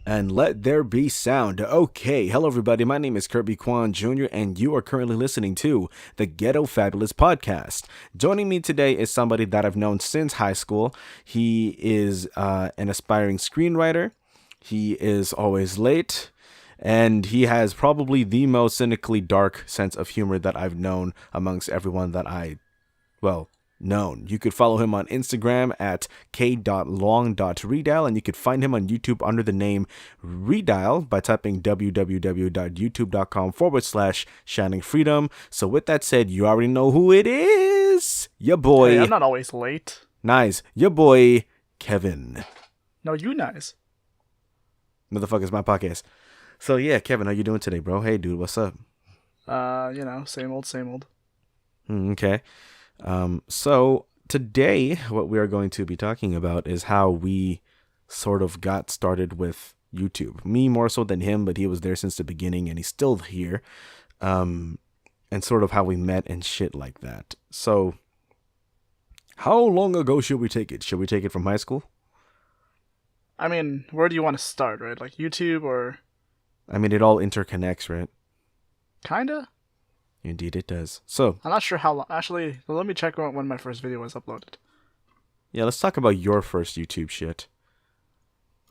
And let there be sound. Okay, hello everybody, my name is Kirby Kwan Jr. and you are currently listening to the Ghetto Fabulous Podcast. Joining me today is somebody that I've known since high school. He is an aspiring screenwriter. He is always late. And he has probably the most cynically dark sense of humor that I've known amongst everyone that known. You could follow him on Instagram at k.long.redial, and you could find him on YouTube under the name Redial by typing www.youtube.com/ShiningFreedom. So with that said, you already know who it is. Your boy. Hey, I'm not always late. Nice. Your boy, Kevin. No, you nice. Motherfuckers, my podcast. So yeah, Kevin, how you doing today, bro? Hey, dude, what's up? Same old. Okay. So today what we are going to be talking about is how we sort of got started with YouTube. Me more so than him, but he was there since the beginning and he's still here. And sort of how we met and shit like that. So how long ago should we take it? Should we take it from high school? I mean, where do you want to start, right? Like YouTube or... I mean, it all interconnects, right? Kinda? Indeed it does. So I'm not sure how long. Actually, let me check when my first video was uploaded. Yeah, let's talk about your first YouTube shit.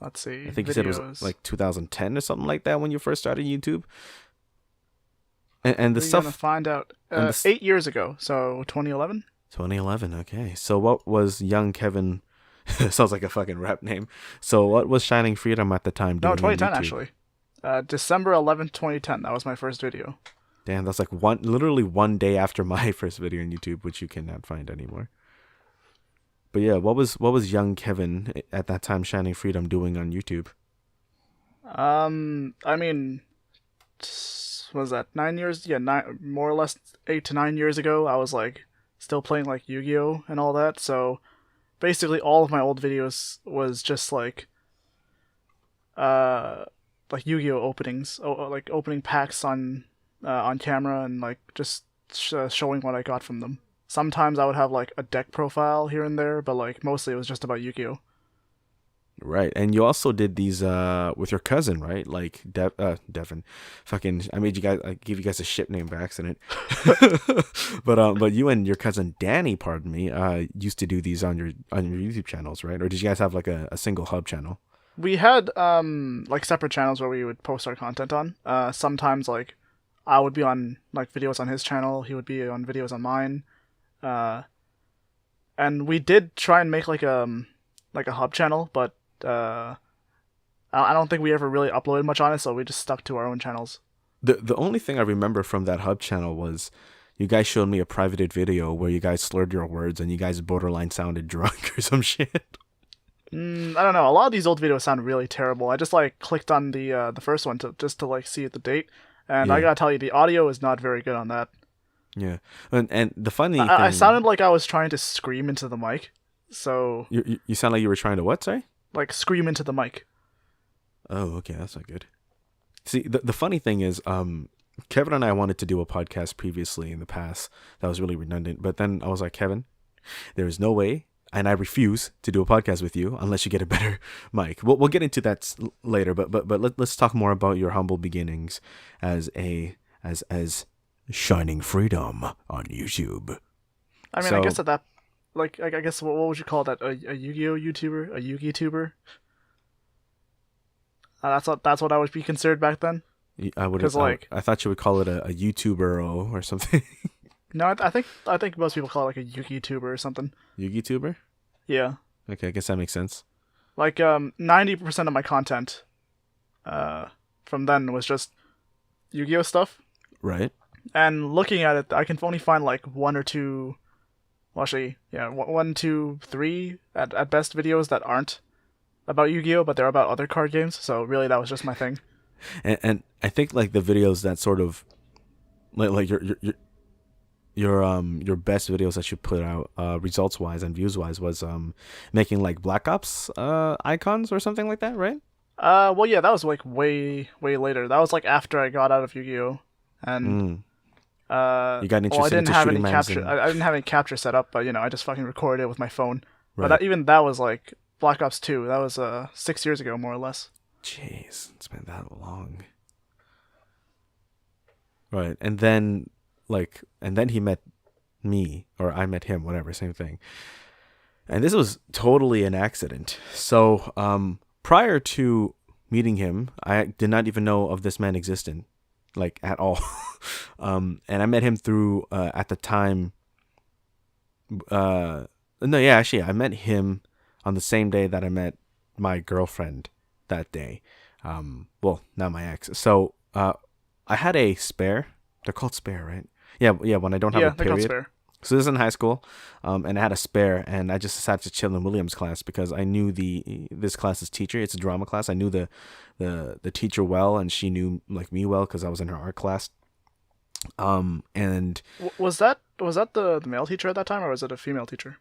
Let's see. I think you said it was like 2010 or something like that when you first started YouTube. And the stuff... We're going to find out 8 years ago, so 2011? 2011, okay. So what was young Kevin... Sounds like a fucking rap name. So what was ShiningFreedom at the time doing? No, 2010 actually. December 11th, 2010. That was my first video. Damn, that's like literally one day after my first video on YouTube, which you cannot find anymore. But yeah, what was young Kevin at that time, ShiningFreedom, doing on YouTube? I mean, was that 9 years? Yeah, more or less 8 to 9 years ago. I was like still playing like Yu-Gi-Oh and all that. So basically, all of my old videos was just like Yu-Gi-Oh openings, like opening packs on camera and like just showing what I got from them. Sometimes I would have like a deck profile here and there, but like mostly it was just about Yu-Gi-Oh. Right, and you also did these with your cousin, right? Like Devin. Fucking, I gave you guys a shit name by accident. but you and your cousin Danny, pardon me, used to do these on your YouTube channels, right? Or did you guys have like a single hub channel? We had like separate channels where we would post our content on. Sometimes like I would be on like videos on his channel, he would be on videos on mine. And we did try and make like a hub channel, but I don't think we ever really uploaded much on it, so we just stuck to our own channels. The only thing I remember from that hub channel was you guys showed me a privated video where you guys slurred your words and you guys borderline sounded drunk or some shit. I don't know. A lot of these old videos sound really terrible. I just like clicked on the first one to like see the date, and yeah. I gotta tell you, the audio is not very good on that. Yeah, and the funny thing... I sounded like I was trying to scream into the mic. So you sound like you were trying to what? Sorry? Like scream into the mic. Oh, okay, that's not good. See, the funny thing is, Kevin and I wanted to do a podcast previously in the past that was really redundant, but then I was like, Kevin, there is no way. And I refuse to do a podcast with you unless you get a better mic. We'll get into that later, but let's talk more about your humble beginnings as ShiningFreedom on YouTube. I mean, I guess I guess what would you call that? A Yu-Gi-Oh YouTuber, a Yu-Gi tuber. That's what I would be considered back then. I would have. I thought you would call it a YouTuber or something. No, I think most people call it like a Yu-Gi tuber or something. Yu-Gi tuber? Yeah. Okay, I guess that makes sense. Like 90% of my content from then was just Yu-Gi-Oh stuff. Right. And looking at it, I can only find like one or two, well, actually, yeah, 1, 2, 3 at best videos that aren't about Yu-Gi-Oh, but they're about other card games. So really, that was just my thing. And I think like the videos that sort of like your best videos that you put out results wise and views wise was making like Black Ops icons or something like that, right? Well, yeah, that was like way later. That was like after I got out of Yu-Gi-Oh, and you got interested into shooting magazine. I didn't have any capture set up, but I just fucking recorded it with my phone. Right. But even that was like Black Ops 2. That was 6 years ago, more or less. Jeez, it's been that long. Right. And then he met me, or I met him, whatever, same thing. And this was totally an accident. So, prior to meeting him, I did not even know of this man existing, like at all. And I met him through at the time. No, yeah, actually, I met him on the same day that I met my girlfriend that day. Well, not my ex. So, I had a spare. They're called spare, right? Yeah, yeah. When I don't have a they're called period. spare. So this is in high school, and I had a spare, and I just decided to chill in William's class because I knew this class's teacher. It's a drama class. I knew the teacher well, and she knew like me well because I was in her art class. And Was that the male teacher at that time, or was it a female teacher?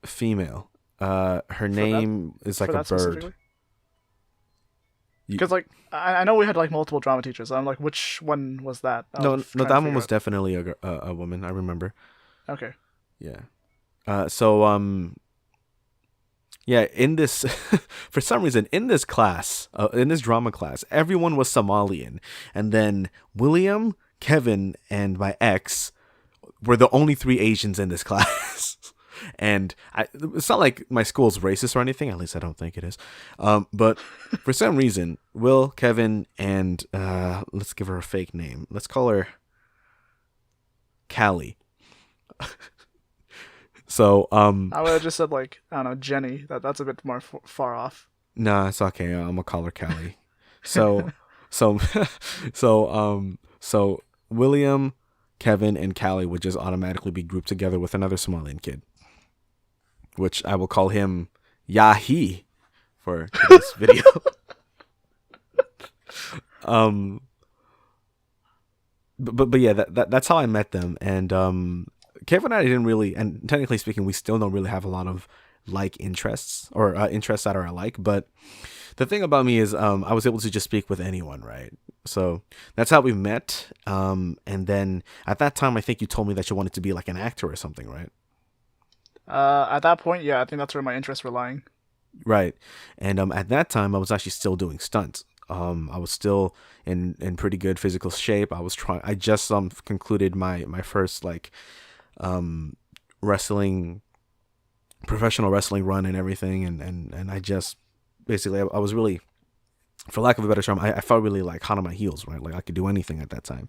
female. Her name is like a bird. Because like I know we had like multiple drama teachers. I'm like, which one was that? No, that one was definitely a woman. I remember. Okay. Yeah. Yeah, in this, for some reason, in this class, in this drama class, everyone was Somalian. And then William, Kevin, and my ex were the only three Asians in this class. And it's not like my school's racist or anything. At least I don't think it is. But for some reason, Will, Kevin, and let's give her a fake name. Let's call her Callie. So I would have just said like, I don't know, Jenny. That's a bit more far off. Nah, it's okay. I'm gonna call her Callie. So so William, Kevin, and Callie would just automatically be grouped together with another Somalian kid, which I will call him Yahi for this video. But yeah, that's how I met them. And Kevin and I didn't really, and technically speaking, we still don't really have a lot of like interests or interests that are alike. But the thing about me is, I was able to just speak with anyone, right? So that's how we met. And then at that time, I think you told me that you wanted to be like an actor or something, right? At that point, yeah, I think that's where my interests were lying. Right. And at that time, I was actually still doing stunts. I was still in pretty good physical shape. I just concluded my first like professional wrestling run and everything, and I just basically I was really, for lack of a better term, I felt really like hot on my heels, right? Like I could do anything at that time.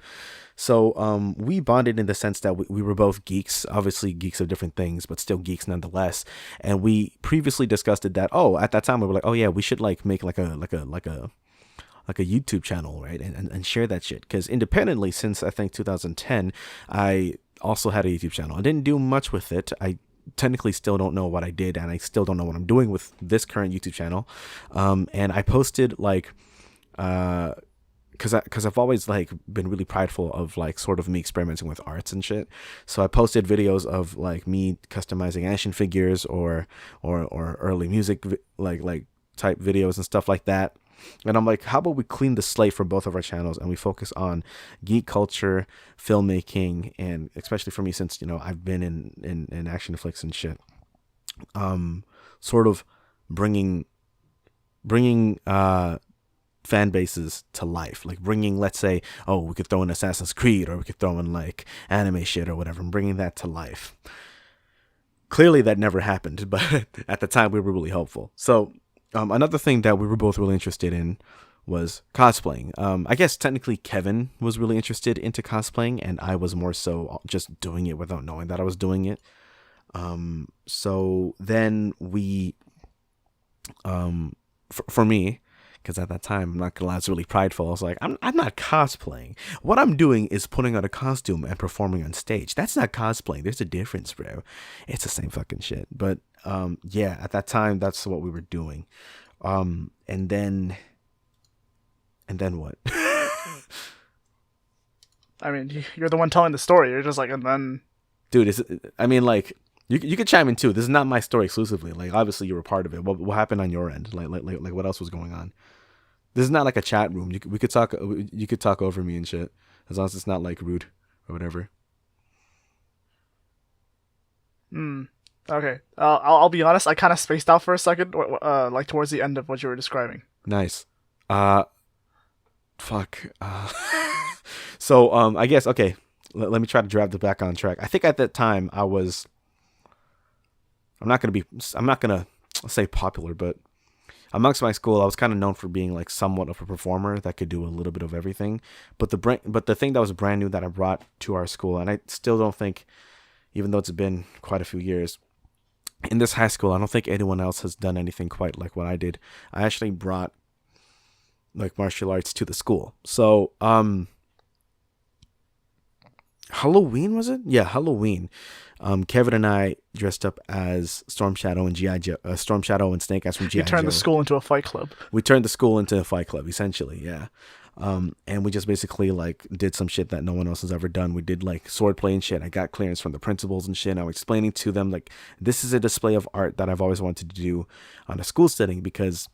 So we bonded in the sense that we were both geeks, obviously geeks of different things, but still geeks nonetheless. And we previously discussed it that at that time we were like, oh yeah, we should like make like a YouTube channel, right? And share that shit. Because independently, since I think 2010, I also had a YouTube channel. I didn't do much with it. I technically still don't know what I did, and I still don't know what I'm doing with this current YouTube channel. And I posted like, because I've always like been really prideful of like sort of me experimenting with arts and shit. So I posted videos of like me customizing action figures or early music like type videos and stuff like that. And I'm like, how about we clean the slate for both of our channels and we focus on geek culture, filmmaking, and especially for me, since, you know, I've been in action flicks and shit, sort of bringing fan bases to life, like bringing, let's say, oh, we could throw in Assassin's Creed, or we could throw in like anime shit or whatever, and bringing that to life. Clearly that never happened, but at the time we were really hopeful. So another thing that we were both really interested in was cosplaying. I guess technically Kevin was really interested into cosplaying, and I was more so just doing it without knowing that I was doing it. So then we, for me, because at that time, I'm not gonna lie, I was really prideful. I was like, I'm not cosplaying. What I'm doing is putting on a costume and performing on stage. That's not cosplaying. There's a difference, bro. It's the same fucking shit. But yeah, at that time, that's what we were doing. And then what? I mean, you're the one telling the story. You're just like, and then, dude, I mean, like, you could chime in too. This is not my story exclusively. Like, obviously, you were part of it. What happened on your end? Like, what else was going on? This is not like a chat room. We could talk. You could talk over me and shit, as long as it's not like rude or whatever. Okay. I'll be honest. I kind of spaced out for a second, like towards the end of what you were describing. Nice. Uh, fuck. So I guess okay. Let me try to drive the back on track. I think at that time I was. I'm not gonna say popular, but amongst my school, I was kind of known for being like somewhat of a performer that could do a little bit of everything. But the thing that was brand new that I brought to our school, and I still don't think, even though it's been quite a few years, in this high school, I don't think anyone else has done anything quite like what I did. I actually brought like martial arts to the school. So, Halloween, was it? Yeah, Halloween. Kevin and I dressed up as Storm Shadow and G.I. Joe, Storm Shadow and Snake Eyes from G.I. You turned Joe. the school into a fight club. We turned the school into a fight club, essentially, yeah. And we just basically like did some shit that no one else has ever done. We did like sword play and shit. I got clearance from the principals and shit. And I was explaining to them like this is a display of art that I've always wanted to do on a school setting because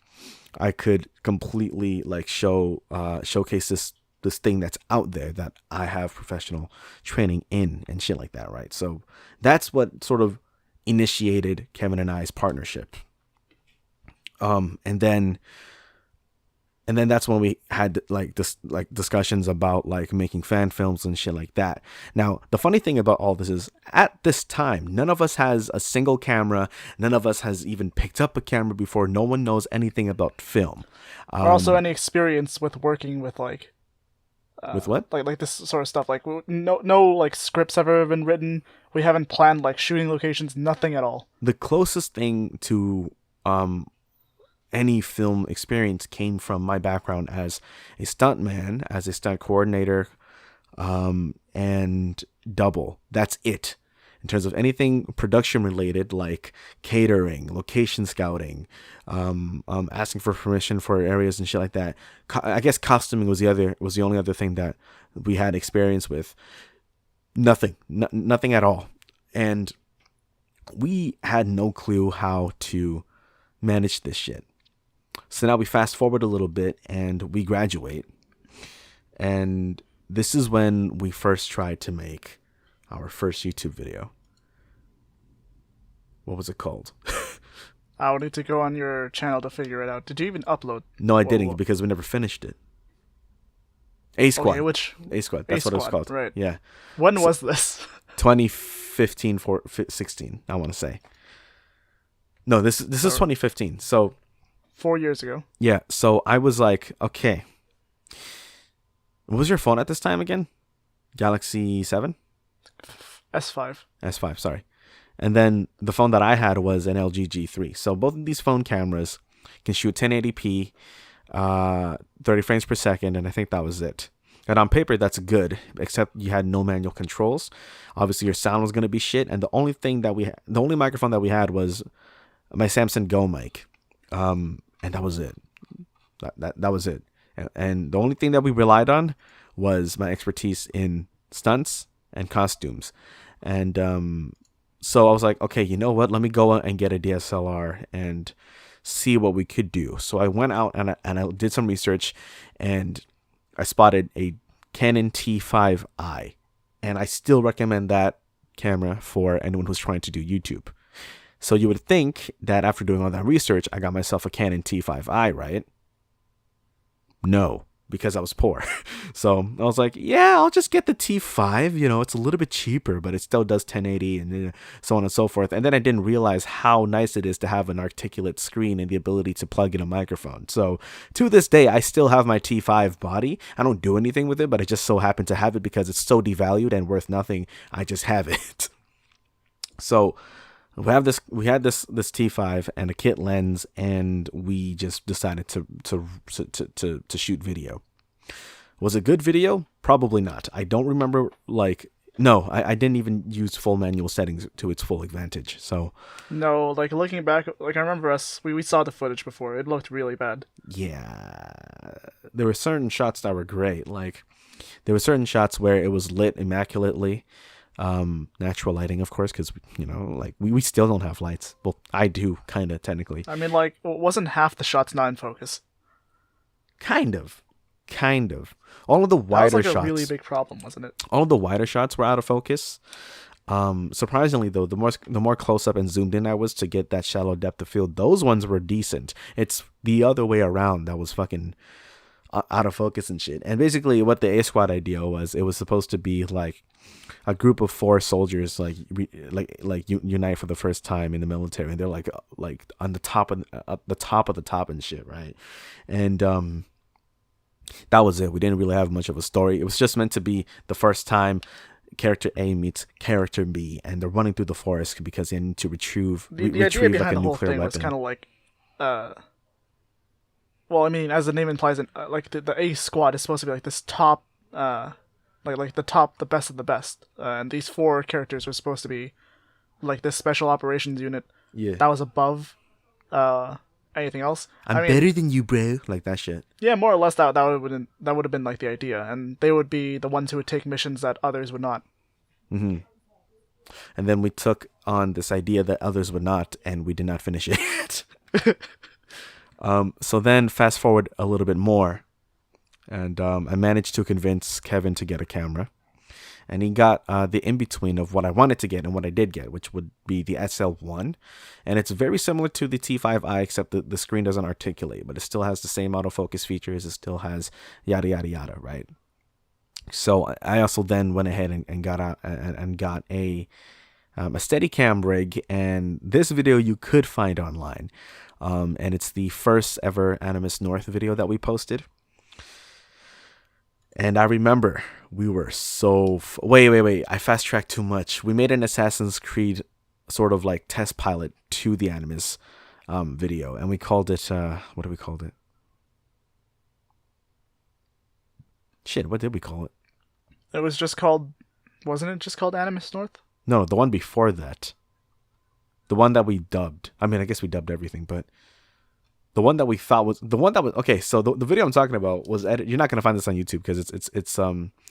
I could completely like showcase this thing that's out there that I have professional training in and shit like that, right? So that's what sort of initiated Kevin and I's partnership. And then that's when we had like this like discussions about like making fan films and shit like that. Now, the funny thing about all this is at this time, none of us has a single camera. None of us has even picked up a camera before. No one knows anything about film. Or also any experience with working with like with what? Like this sort of stuff. Like no like scripts have ever been written. We haven't planned like shooting locations. Nothing at all. The closest thing to any film experience came from my background as a stuntman, as a stunt coordinator, and double. That's it. In terms of anything production related, like catering, location scouting, asking for permission for areas and shit like that. I guess costuming was the only other thing that we had experience with. Nothing at all, and we had no clue how to manage this shit. So now we fast forward a little bit and we graduate, and this is when we first tried to make our first YouTube video. What was it called? I would need to go on your channel to figure it out. Did you even upload? No, I didn't because we never finished it. A Squad. Okay, A Squad. That's what it was called. Right. Yeah. When was this? 2015, 16. I want to say. No, this is 2015. So 4 years ago. Yeah. So I was like, okay. What was your phone at this time again? Galaxy 7? S5. S5. Sorry. And then the phone that I had was an LG G3. So both of these phone cameras can shoot 1080p, 30 frames per second, and I think that was it. And on paper, that's good, except you had no manual controls. Obviously, your sound was going to be shit, and the only microphone that we had was my Samsung Go mic, and that was it. That was it. And the only thing that we relied on was my expertise in stunts and costumes. And so I was like, okay, you know what? Let me go and get a DSLR and see what we could do. So I went out and I did some research, and I spotted a Canon T5i, and I still recommend that camera for anyone who's trying to do YouTube. So you would think that after doing all that research, I got myself a Canon T5i, right? No, because I was poor. So I was like, yeah, I'll just get the T5. You know, it's a little bit cheaper, but it still does 1080 and so on and so forth. And then I didn't realize how nice it is to have an articulate screen and the ability to plug in a microphone. So to this day, I still have my T5 body. I don't do anything with it, but I just so happen to have it because it's so devalued and worth nothing. I just have it. So we had this T5 and a kit lens, and we just decided to shoot video. Was it good video? Probably not. I don't remember, I didn't even use full manual settings to its full advantage. So no, like looking back, like I remember we saw the footage before. It looked really bad. Yeah, there were certain shots that were great. Like there were certain shots where it was lit immaculately. Natural lighting, of course, because we still don't have lights. Well, I do, kind of, technically. I mean, like, wasn't half the shots not in focus? Kind of. All of the wider shots. That was like a really big problem, wasn't it? All of the wider shots were out of focus. Surprisingly though, the more close up and zoomed in I was to get that shallow depth of field, those ones were decent. It's the other way around that was fucking out of focus and shit. And basically, what the A Squad idea was, it was supposed to be like a group of 4 soldiers, unite for the first time in the military, and they're like on the top of the top and shit, right? And that was it. We didn't really have much of a story. It was just meant to be the first time character A meets character B, and they're running through the forest because they need to retrieve the idea like behind a the whole nuclear thing weapon. was kind of like, well, I mean, as the name implies, like the A Squad is supposed to be like this top, like the best of the best, and these 4 characters were supposed to be like this special operations unit that was above anything else. I mean, better than you, bro. Like that shit. Yeah, more or less that would have been like the idea, and they would be the ones who would take missions that others would not. Mm-hmm. And then we took on this idea that others would not, and we did not finish it. So then fast forward a little bit more, and I managed to convince Kevin to get a camera, and he got the in-between of what I wanted to get and what I did get, which would be the SL1. And it's very similar to the T5i, except that the screen doesn't articulate, but it still has the same autofocus features. It still has yada, yada, yada, right? So I also then went ahead and got a Steadicam rig, and this video you could find online. And it's the first ever Animus North video that we posted. And I remember we were so... Wait. I fast-tracked too much. We made an Assassin's Creed sort of like test pilot to the Animus video. And we called it... what did we call it? Shit, what did we call it? It was just called... Wasn't it just called Animus North? No, the one before that. The one that we dubbed. I mean, I guess we dubbed everything, but... The one that we thought was okay. So the video I'm talking about was edited. You're not gonna find this on YouTube because it's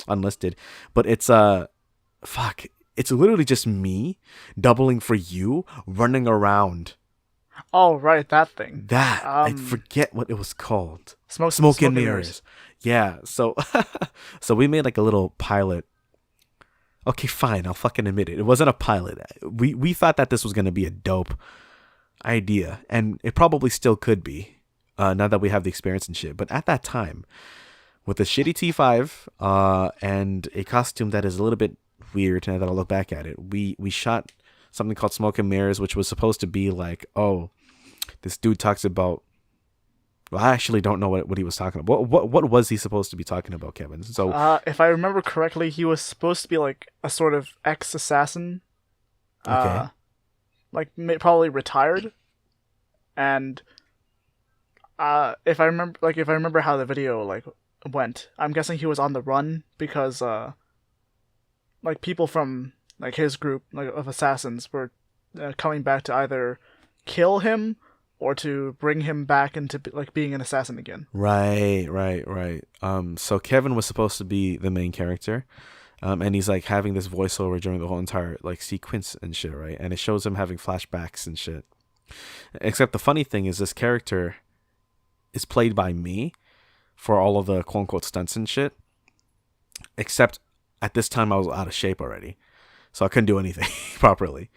unlisted, but it's it's literally just me doubling for you running around. Oh right, that thing. I forget what it was called. Smoke and mirrors. Yeah. So so we made like a little pilot. Okay, fine. I'll fucking admit it. It wasn't a pilot. We thought that this was gonna be a dope idea, and it probably still could be now that we have the experience and shit. But at that time, with a shitty T5 and a costume that is a little bit weird, now that I look back at it, we shot something called Smoke and Mirrors, which was supposed to be like, oh, this dude talks about... Well, I actually don't know what he was talking about. What was he supposed to be talking about, Kevin? So if I remember correctly, he was supposed to be like a sort of ex-assassin. Okay. Probably retired, and if I remember how the video went, I'm guessing he was on the run because people from his group of assassins were coming back to either kill him or to bring him back into being an assassin again. Right. So Kevin was supposed to be the main character. And he's having this voiceover during the whole entire sequence and shit, right? And it shows him having flashbacks and shit. Except the funny thing is this character is played by me for all of the quote unquote stunts and shit. Except at this time I was out of shape already, so I couldn't do anything properly.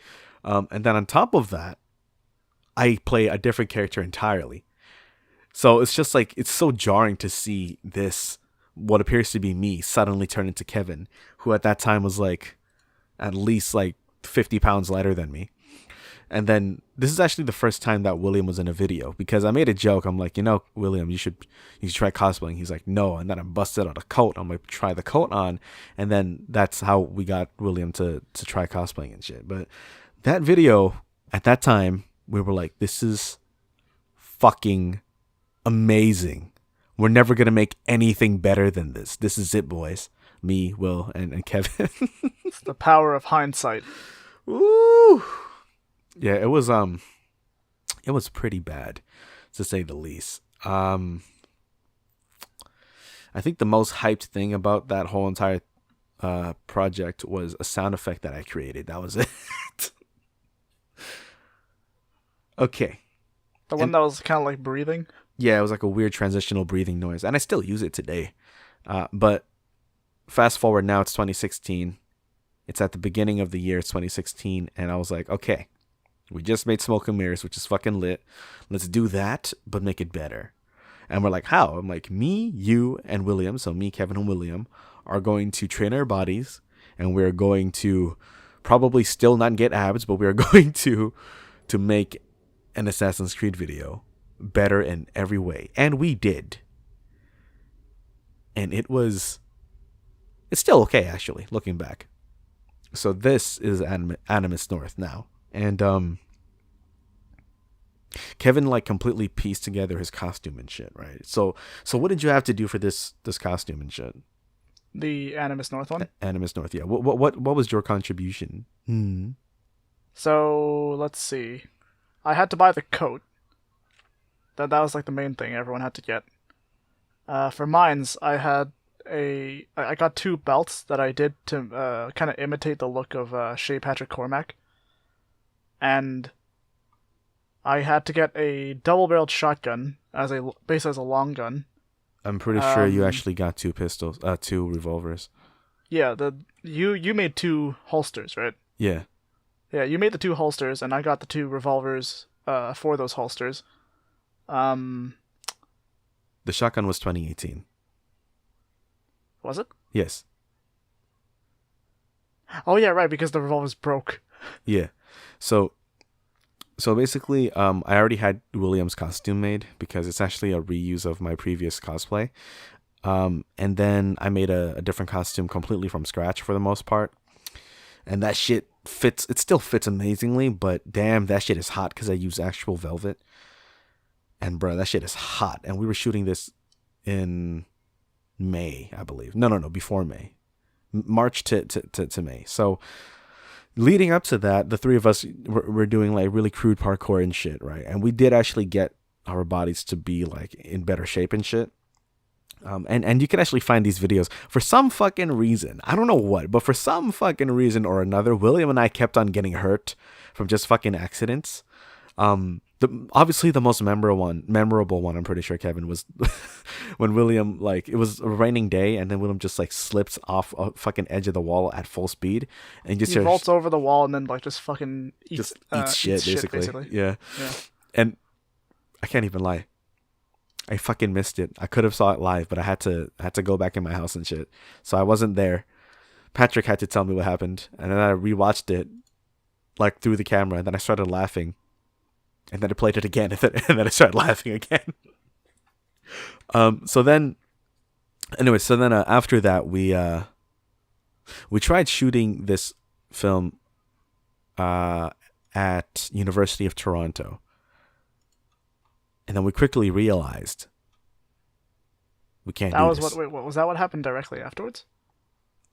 And then on top of that, I play a different character entirely. So it's just it's so jarring to see this, what appears to be me, suddenly turn into Kevin, who at that time was at least 50 pounds lighter than me. And then this is actually the first time that William was in a video, because I made a joke. I'm like, William, you should try cosplaying. He's like, no. And then I busted out a coat. I'm like, try the coat on. And then that's how we got William to try cosplaying and shit. But that video at that time, we were like, this is fucking amazing. We're never going to make anything better than this. This is it, boys. Me, Will, and Kevin. It's the power of hindsight. Ooh. Yeah, it was pretty bad, to say the least. I think the most hyped thing about that whole entire project was a sound effect that I created. That was it. Okay. The one that was kind of like breathing? Yeah, it was like a weird transitional breathing noise, and I still use it today. But fast forward now, it's 2016. It's at the beginning of the year, 2016, and I was like, okay, we just made Smoke and Mirrors, which is fucking lit. Let's do that, but make it better. And we're like, how? I'm like, me, you, and William, so me, Kevin, and William, are going to train our bodies, and we're going to probably still not get abs, but we're going to make an Assassin's Creed video better in every way. And we did. And it's still okay, actually, looking back. So this is Animus North now. And Kevin like completely pieced together his costume and shit, right? So what did you have to do for this costume and shit? The Animus North one? Animus North, yeah. What was your contribution? So let's see. I had to buy the coat. That was like the main thing everyone had to get. For mines, I got 2 belts that I did to kind of imitate the look of Shea Patrick Cormac. And I had to get a double-barreled shotgun based as a long gun. I'm pretty sure you actually got 2 pistols, 2 revolvers. Yeah, you made 2 holsters, right? Yeah. Yeah, you made the 2 holsters, and I got the 2 revolvers for those holsters. The shotgun was 2018. Was it? Yes. Oh yeah, right, because the revolvers broke. Yeah. So basically, I already had William's costume made because it's actually a reuse of my previous cosplay. And then I made a different costume completely from scratch for the most part. And that shit fits. It still fits amazingly, but damn, that shit is hot because I use actual velvet. And bro, that shit is hot. And we were shooting this in May, I believe. No, before May. March to May. So leading up to that, the 3 of us were doing like really crude parkour and shit, right? And we did actually get our bodies to be like in better shape and shit. And you can actually find these videos for some fucking reason. I don't know what, but for some fucking reason or another, William and I kept on getting hurt from just fucking accidents. Obviously the most memorable one, I'm pretty sure, Kevin, was when William, like, it was a raining day and then William just like slips off a fucking edge of the wall at full speed and just he vaults over the wall and then like just fucking eats shit, basically. Yeah. And I can't even lie, I fucking missed it. I could have saw it live, but I had to go back in my house and shit, so I wasn't there. Patrick had to tell me what happened, and then I rewatched it like through the camera, and then I started laughing. And then I played it again, and then I started laughing again. So then after that, we tried shooting this film at University of Toronto, and then we quickly realized we can't do this. What was that? What happened directly afterwards?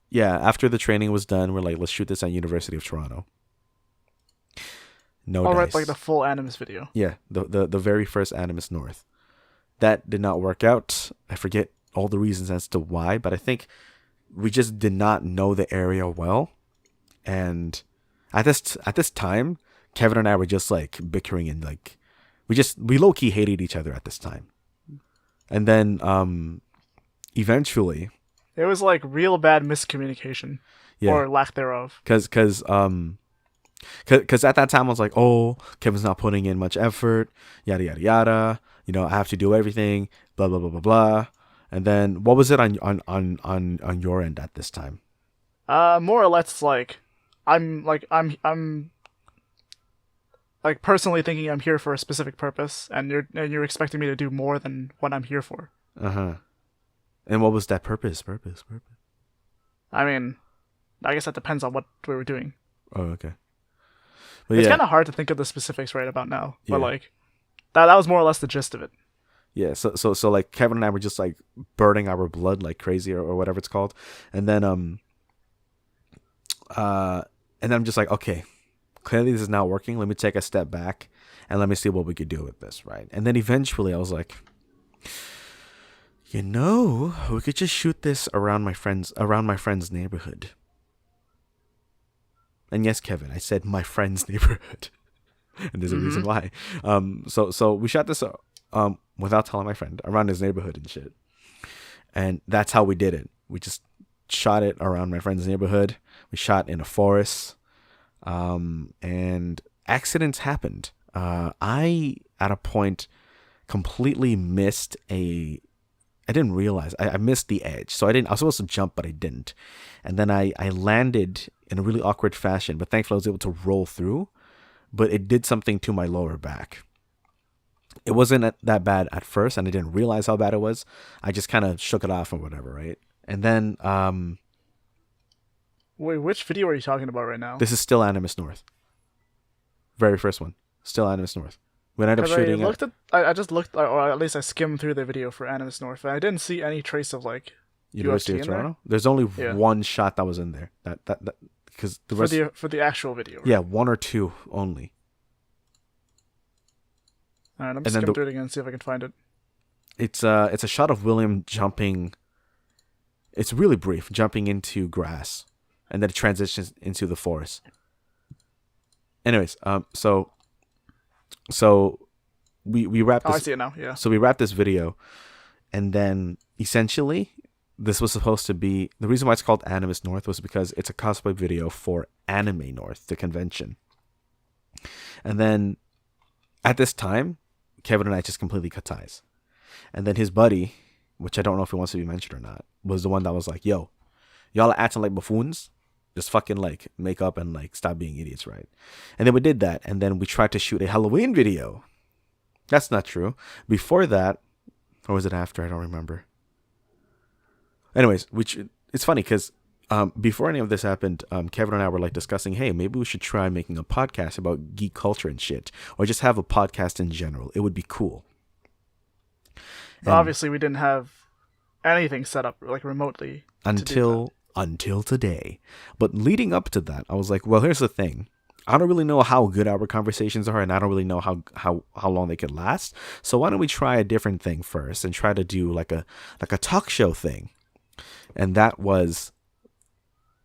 Yeah, after the training was done, we're like, let's shoot this at University of Toronto. No dice. Right, like the full Animus video. Yeah, the very first Animus North. That did not work out. I forget all the reasons as to why, but I think we just did not know the area well. And at this time, Kevin and I were just like bickering and like we low key hated each other at this time. And then eventually it was like real bad miscommunication, or lack thereof. Because at that time I was like, oh, Kevin's not putting in much effort, yada yada yada. You know, I have to do everything, blah blah blah blah blah. And then what was it on your end at this time? More or less like I'm like personally thinking I'm here for a specific purpose, and you're expecting me to do more than what I'm here for. And what was that purpose? I mean, I guess that depends on what we were doing. Oh, okay. But it's kind of hard to think of the specifics right about now, but like that was more or less the gist of it. Yeah. So like Kevin and I were just like burning our blood like crazy or whatever it's called, and then I'm just like, okay, clearly this is not working. Let me take a step back and let me see what we could do with this, right? And then eventually I was like, you know, we could just shoot this around my friend's neighborhood. And yes, Kevin, I said my friend's neighborhood. And there's a reason why. So we shot this without telling my friend around his neighborhood and shit. And that's how we did it. We just shot it around my friend's neighborhood. We shot in a forest, and accidents happened. I at a point completely missed I didn't realize I missed the edge. So I was supposed to jump, but I didn't. And then I landed in a really awkward fashion, but thankfully I was able to roll through, but it did something to my lower back. It wasn't that bad at first, and I didn't realize how bad it was. I just kind of shook it off or whatever, right? And then, Wait, which video are you talking about right now? this is still Animus North. Very first one. Still Animus North. We ended up shooting I just looked, or at least I skimmed through the video for Animus North, and I didn't see any trace of like University UFC of in Toronto. There's only Yeah. one shot that was in there. That because the rest, for the actual video. Right? yeah, one or two only. All right, I'm And just then skimming through it again and see if I can find it. It's a shot of William jumping. It's really brief, jumping into grass, and then it transitions into the forest. Anyways, so we wrapped Oh, I this. see it now. Yeah. So we wrapped this video, and then essentially this was supposed to be the reason why it's called Animus North was because it's a cosplay video for Anime North, the convention. And then at this time, Kevin and I just completely cut ties. And then his buddy, which I don't know if he wants to be mentioned or not, was the one that was like, yo, y'all are acting like buffoons. Just fucking like make up and like stop being idiots, right? And then we did that. And then we tried to shoot a Halloween video. That's not true. Before that, or was it after? I don't remember. Anyways, it's funny because before any of this happened, Kevin and I were like discussing, hey, maybe we should try making a podcast about geek culture and shit, or just have a podcast in general. It would be cool. But obviously, we didn't have anything set up like remotely until today. But leading up to that, I was like, well, here's the thing. I don't really know how good our conversations are, and I don't really know how long they could last. So why don't we try a different thing first and try to do like a talk show thing? And that was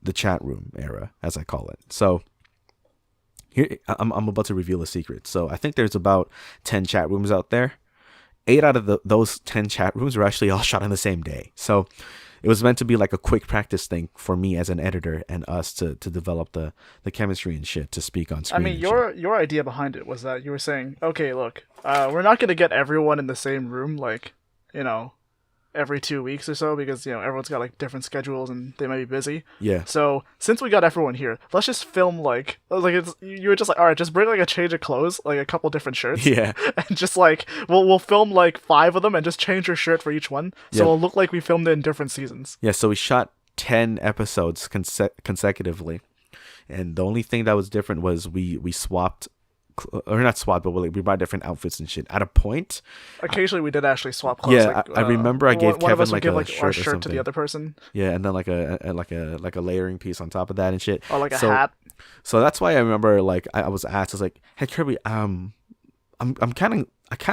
the chat room era, as I call it. So here I'm about to reveal a secret. So I think there's about 10 chat rooms out there. 8 out of those 10 chat rooms were actually all shot on the same day. So it was meant to be like a quick practice thing for me as an editor and us to develop the chemistry and shit to speak on screen. I mean, your idea behind it was that you were saying, okay, look, we're not going to get everyone in the same room, like, every 2 weeks or so, because everyone's got like different schedules and they might be busy. Yeah. So since we got everyone here, let's just film you were just like, all right, just bring like a change of clothes, like a couple different shirts. Yeah. And just like we'll film like 5 of them and just change your shirt for each one, so it'll look like we filmed it in different seasons. Yeah. So we shot 10 episodes consecutively, and the only thing that was different was we swapped. Or not swap, but we bought different outfits and shit. At a point, occasionally we did actually swap clothes. Yeah, I remember I gave Kevin like a shirt, our shirt or something to the other person. Yeah, and then like a layering piece on top of that and shit. Or like a hat. So that's why I remember like I was asked, I was like, hey Kirby, I kind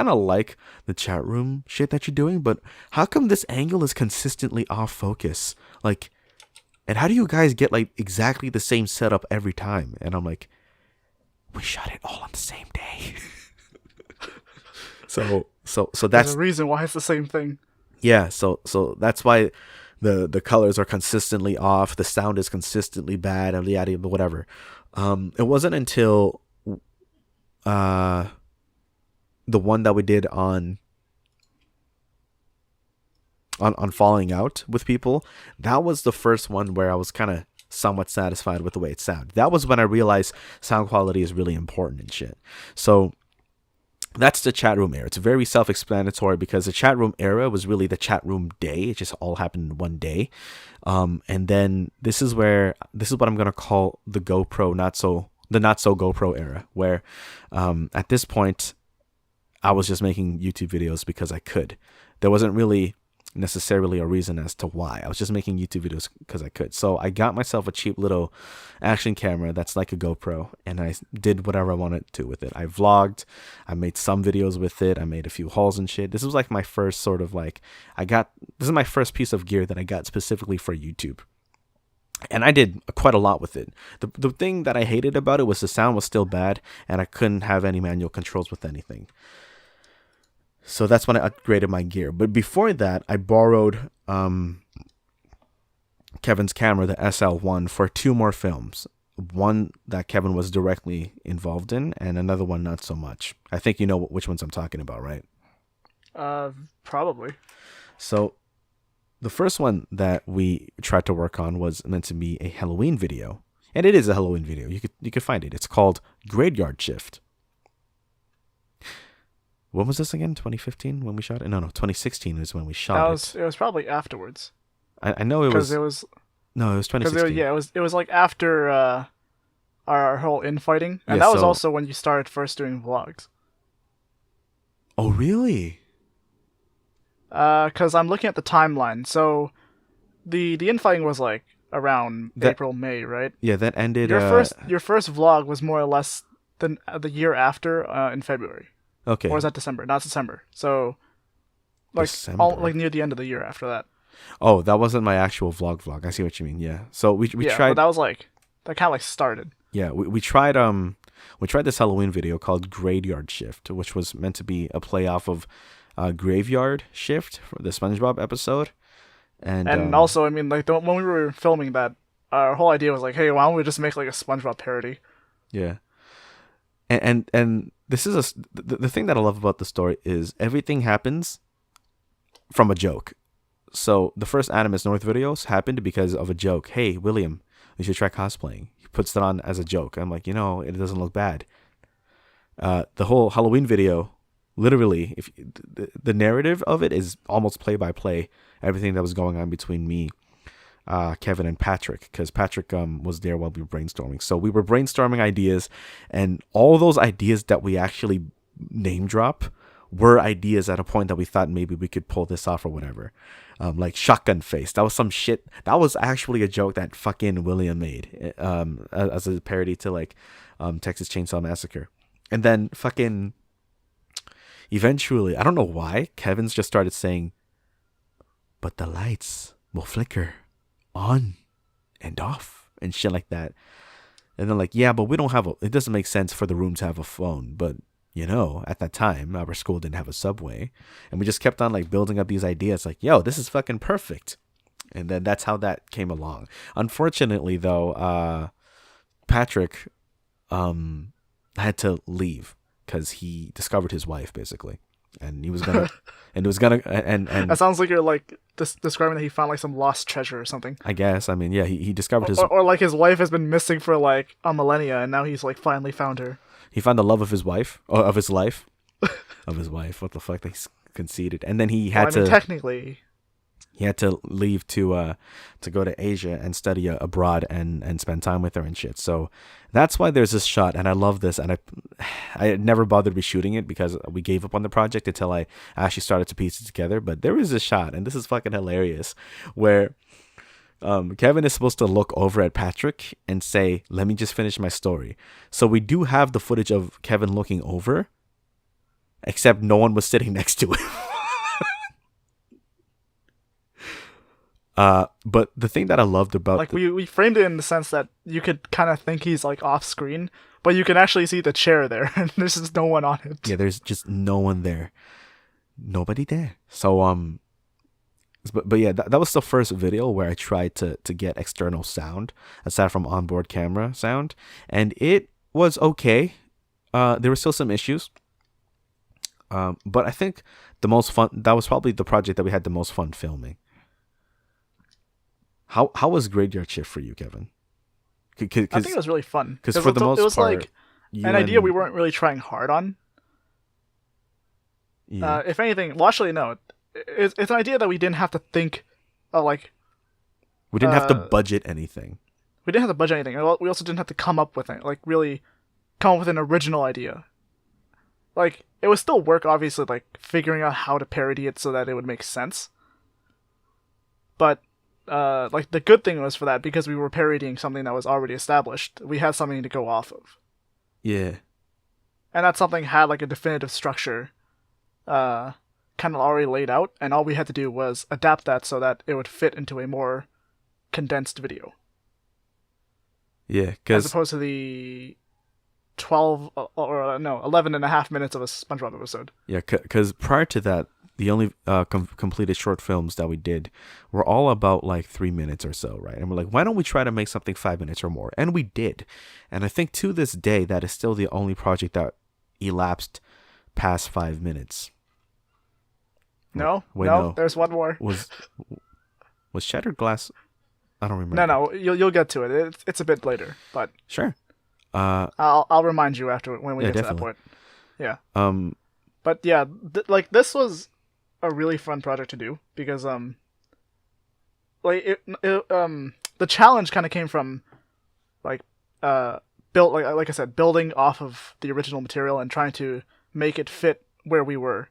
of like the chat room shit that you're doing, but how come this angle is consistently off focus? Like, and how do you guys get like exactly the same setup every time? And I'm like, we shot it all on the same day. so that's There's a reason why it's the same thing. Yeah, so that's why the colors are consistently off, the sound is consistently bad, and yada whatever. It wasn't until the one that we did on Falling Out with people, that was the first one where I was kind of somewhat satisfied with the way it sounded. That was when I realized sound quality is really important and shit. So that's the chat room era. It's very self-explanatory because the chat room era was really the chat room day. It just all happened in one day. And then this is what I'm gonna call the not so GoPro era, where at this point I was just making YouTube videos because I could. There wasn't really necessarily a reason as to why. I was just making YouTube videos because I could. So I got myself a cheap little action camera that's like a GoPro, and I did whatever I wanted to with it. I vlogged, I made some videos with it, I made a few hauls and shit. This was like my first sort of like, this is my first piece of gear that I got specifically for YouTube. And I did quite a lot with it. The thing that I hated about it was the sound was still bad, and I couldn't have any manual controls with anything. So that's when I upgraded my gear. But before that, I borrowed Kevin's camera, the SL1, for 2 more films. One that Kevin was directly involved in, and another one not so much. I think you know which ones I'm talking about, right? Probably. So, the first one that we tried to work on was meant to be a Halloween video, and it is a Halloween video. You could find it. It's called Graveyard Shift. When was this again? 2015 when we shot it? No, 2016 is when we shot it. It was probably afterwards. I know it was. It was 2016. It was like after our whole infighting, and that was also when you started first doing vlogs. Oh really? Because I'm looking at the timeline. So, the infighting was like around April, May, right? Yeah, that ended. Your first vlog was more or less the year after, in February. Okay. Or was that December? Not December. So, like near the end of the year after that. Oh, that wasn't my actual vlog. I see what you mean. Yeah. So we tried. But that was that kind of started. Yeah, we tried this Halloween video called Graveyard Shift, which was meant to be a play off of Graveyard Shift for the SpongeBob episode. And also, I mean, like when we were filming that, our whole idea was like, hey, why don't we just make like a SpongeBob parody? Yeah. And this is the thing that I love about the story is everything happens from a joke. So the first Animus North videos happened because of a joke. Hey, William, you should try cosplaying. He puts it on as a joke. I'm like, it doesn't look bad. The whole Halloween video, literally, if the narrative of it is almost play by play. Everything that was going on between me, Kevin, and Patrick, because Patrick was there while we were brainstorming. So we were brainstorming ideas, and all those ideas that we actually name drop were ideas at a point that we thought maybe we could pull this off or whatever. Like shotgun face. That was some shit. That was actually a joke that fucking William made as a parody to like Texas Chainsaw Massacre. And then fucking eventually, I don't know why, Kevin's just started saying, but the lights will flicker on and off and shit like that. And then like, yeah, but we don't have it doesn't make sense for the room to have a phone. But at that time, our school didn't have a subway. And we just kept on like building up these ideas like, yo, this is fucking perfect. And then that's how that came along. Unfortunately, though, Patrick had to leave because he discovered his wife, basically. And he was gonna, and that sounds like you're like describing that he found like some lost treasure or something. I guess. I mean, yeah, he discovered his, or like his wife has been missing for like a millennia, and now he's like finally found her. He found the love of his wife, or of his life, of his wife. What the fuck? He's conceited, and then he had to technically. He had to leave to go to Asia and study abroad and spend time with her and shit. So that's why there's this shot, and I love this. And I never bothered reshooting it because we gave up on the project until I actually started to piece it together. But there is this shot, and this is fucking hilarious, where Kevin is supposed to look over at Patrick and say, "Let me just finish my story." So we do have the footage of Kevin looking over, except no one was sitting next to him. But the thing that I loved about like we framed it in the sense that you could kind of think he's like off screen, but you can actually see the chair there, and there's just no one on it. Yeah, there's just no one there, nobody there. So but yeah, that was the first video where I tried to get external sound aside from onboard camera sound, and it was okay. There were still some issues. But I think that was probably the project that we had the most fun filming. How was Graveyard Shift for you, Kevin? I think it was really fun. Because for the most part, it was like an idea we weren't really trying hard on. Yeah. If anything, well, actually, no. It's an idea that we didn't have to think, like. We didn't have to budget anything. We didn't have to budget anything. We also didn't have to come up with it, like really come up with an original idea. Like it was still work, obviously, like figuring out how to parody it so that it would make sense. But. Like the good thing was for that, because we were parodying something that was already established, we had something to go off of. Yeah. And that something had like a definitive structure, kind of already laid out, and all we had to do was adapt that so that it would fit into a more condensed video. Yeah, as opposed to the 11 and a half minutes of a SpongeBob episode. Yeah, because prior to that, the only completed short films that we did were all about like 3 minutes or so, right? And we're like, why don't we try to make something 5 minutes or more? And we did. And I think to this day, that is still the only project that elapsed past 5 minutes. No, Wait, no, there's one more. Was Shattered Glass? I don't remember. No, you'll get to it. It's a bit later, but sure. I'll remind you after when we get to that point. Yeah. But yeah, like this was a really fun project to do because like the challenge kind of came from like like I said, building off of the original material and trying to make it fit where we were.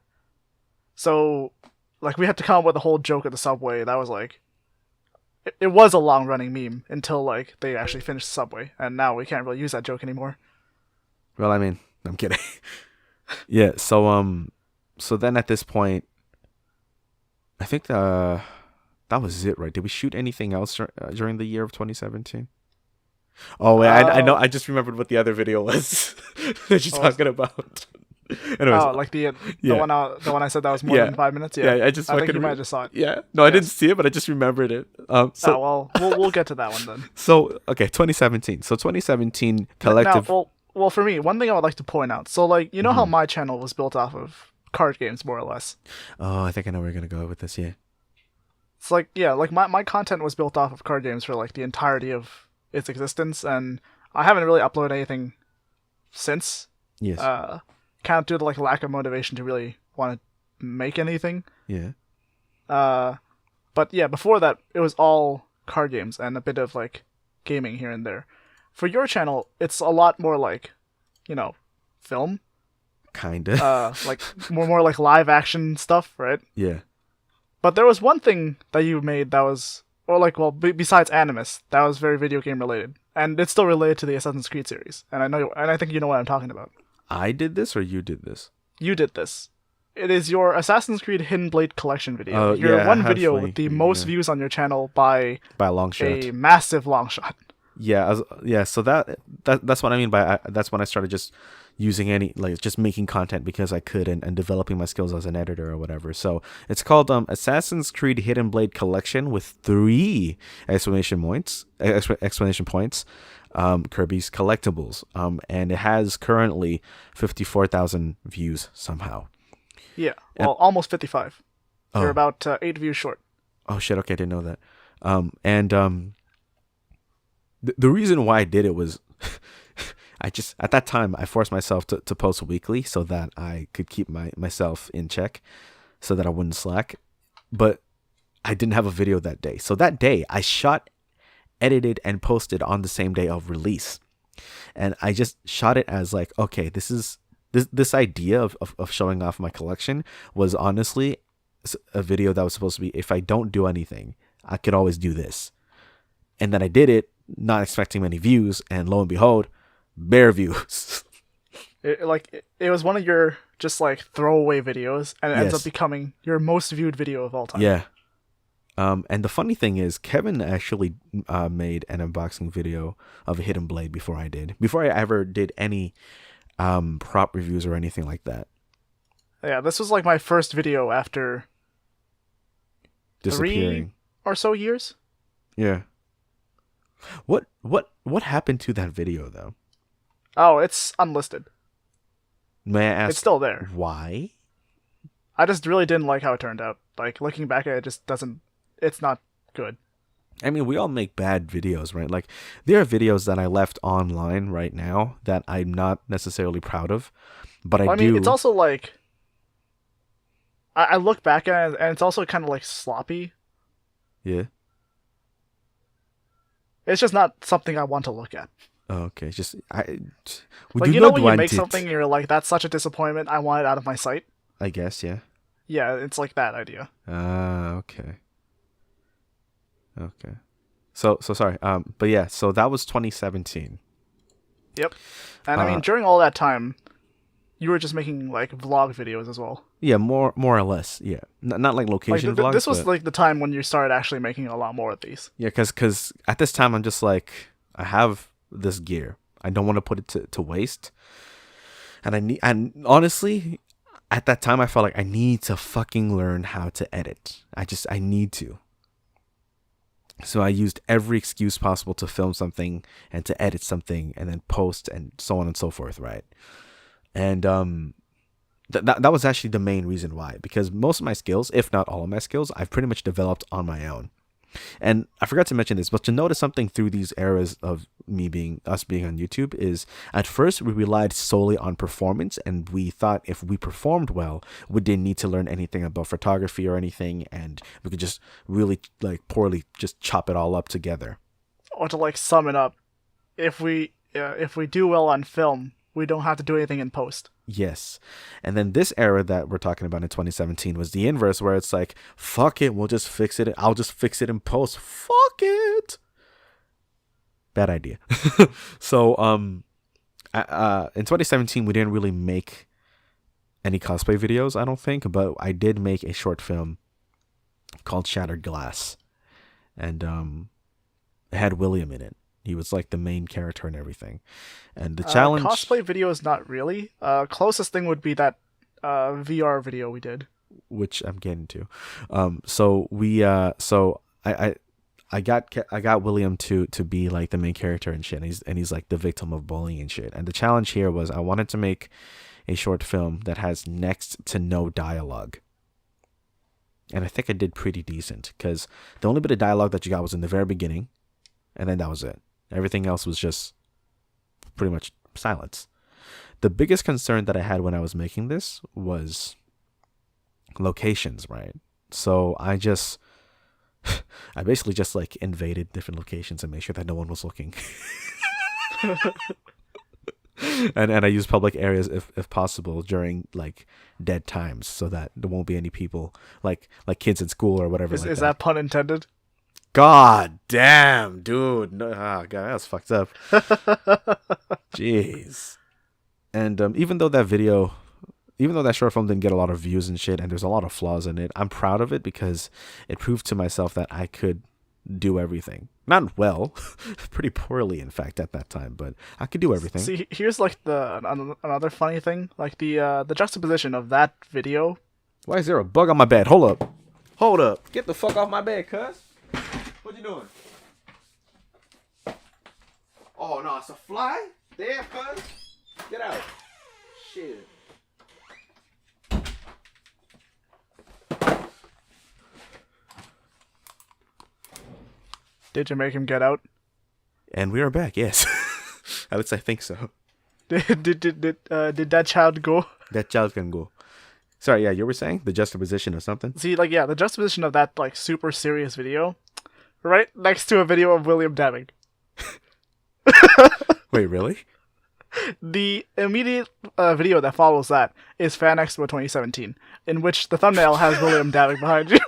So like we had to come up with a whole joke at the subway that was like it was a long running meme until like they actually finished the subway, and now we can't really use that joke anymore. Well, I mean, I'm kidding. Yeah, so then at this point, I think that was it, right? Did we shoot anything else during the year of 2017? Oh wait, I know. I just remembered what the other video was that you're talking about. Anyways, like the one I said that was more than 5 minutes. Yeah, I think you might have just saw it. Yeah, no, I didn't see it, but I just remembered it. Well, we'll get to that one then. So okay, 2017. So 2017 collective. Now, well, for me, one thing I would like to point out. So like, you know how my channel was built off of card games, more or less. Oh, I think I know where you're gonna go with this. Yeah. It's like like my content was built off of card games for like the entirety of its existence, and I haven't really uploaded anything since. Yes. Kind of due to like lack of motivation to really want to make anything. Yeah. But yeah, before that, it was all card games and a bit of like gaming here and there. For your channel, it's a lot more like, film. Kinda. Like more like live action stuff, right? Yeah. But there was one thing that you made that was, besides Animus, that was very video game related, and it's still related to the Assassin's Creed series. And I think you know what I'm talking about. I did this, or you did this? You did this. It is your Assassin's Creed Hidden Blade collection video. Oh, your yeah, one video with the most views on your channel by a long shot. A massive long shot. Yeah, so that's what I mean by that's when I started just using just making content because I could and developing my skills as an editor or whatever. So it's called Assassin's Creed Hidden Blade Collection with 3 exclamation points. Kirby's Collectibles. And it has currently 54,000 views somehow. Yeah, almost 55. You're about 8 views short. Oh shit! Okay, I didn't know that. The reason why I did it was at that time I forced myself to post weekly so that I could keep myself in check, so that I wouldn't slack. But I didn't have a video that day, so that day I shot, edited, and posted on the same day of release, and I just shot it as like, okay, this idea of showing off my collection was honestly a video that was supposed to be, if I don't do anything, I could always do this. And then I did it, not expecting many views, and lo and behold, bare views. It was one of your just like throwaway videos, and it ends up becoming your most viewed video of all time. Yeah. And the funny thing is, Kevin actually made an unboxing video of a Hidden Blade before I ever did any prop reviews or anything like that. Yeah, this was like my first video after disappearing 3 or so years. Yeah. What happened to that video though? Oh, it's unlisted. May I ask? It's still there. Why? I just really didn't like how it turned out. Like looking back at it, just doesn't. It's not good. I mean, we all make bad videos, right? Like there are videos that I left online right now that I'm not necessarily proud of, but I do. It's also like I look back at it, and it's also kind of like sloppy. Yeah. It's just not something I want to look at. Oh, okay, just when you make something and you're like, that's such a disappointment, I want it out of my sight. I guess, yeah. Yeah, it's like that idea. Okay. Okay. So sorry. But yeah, so that was 2017. Yep. And I mean, during all that time, you were just making like vlog videos as well. Yeah, more or less. Yeah, not like location vlogs. This was like the time when you started actually making a lot more of these. Yeah, because at this time I'm just like, I have this gear. I don't want to put it to waste. And honestly, at that time I felt like I need to fucking learn how to edit. I need to. So I used every excuse possible to film something and to edit something and then post and so on and so forth, right? And that was actually the main reason why, because most of my skills, if not all of my skills, I've pretty much developed on my own. And I forgot to mention this, but to notice something through these eras of us being on YouTube is at first we relied solely on performance, and we thought if we performed well, we didn't need to learn anything about photography or anything, and we could just really like poorly just chop it all up together. Or to like sum it up, if we do well on film, we don't have to do anything in post. Yes. And then this era that we're talking about in 2017 was the inverse, where it's like, fuck it, we'll just fix it. I'll just fix it in post. Fuck it. Bad idea. So, in 2017, we didn't really make any cosplay videos, I don't think, but I did make a short film called Shattered Glass. And it had William in it. He was like the main character and everything. And the challenge... Cosplay videos, not really. Closest thing would be that VR video we did. Which I'm getting to. I got William to be like the main character and shit. And he's like the victim of bullying and shit. And the challenge here was I wanted to make a short film that has next to no dialogue. And I think I did pretty decent, because the only bit of dialogue that you got was in the very beginning. And then that was it. Everything else was just pretty much silence. The biggest concern that I had when I was making this was locations, right? So I basically just like invaded different locations and made sure that no one was looking. and I used public areas if possible during like dead times, so that there won't be any people like kids in school or whatever. Is that pun intended? God damn, dude. No, God, that was fucked up. Jeez. And even though that short film didn't get a lot of views and shit, and there's a lot of flaws in it, I'm proud of it because it proved to myself that I could do everything. Not well, pretty poorly, in fact, at that time, but I could do everything. See, here's like another funny thing, like the juxtaposition of that video. Why is there a bug on my bed? Hold up. Get the fuck off my bed, cuz. What you doing? Oh, no, it's a fly? Damn, cuz. Get out. Shit. Did you make him get out? And we are back, yes. At least I think so. Did that child go? That child can go. Sorry, yeah, you were saying? The juxtaposition or something? See, like, yeah, the juxtaposition of that, like, super serious video, right next to a video of William dabbing. Wait, really? The immediate video that follows that is Fan Expo 2017, in which the thumbnail has William dabbing behind you.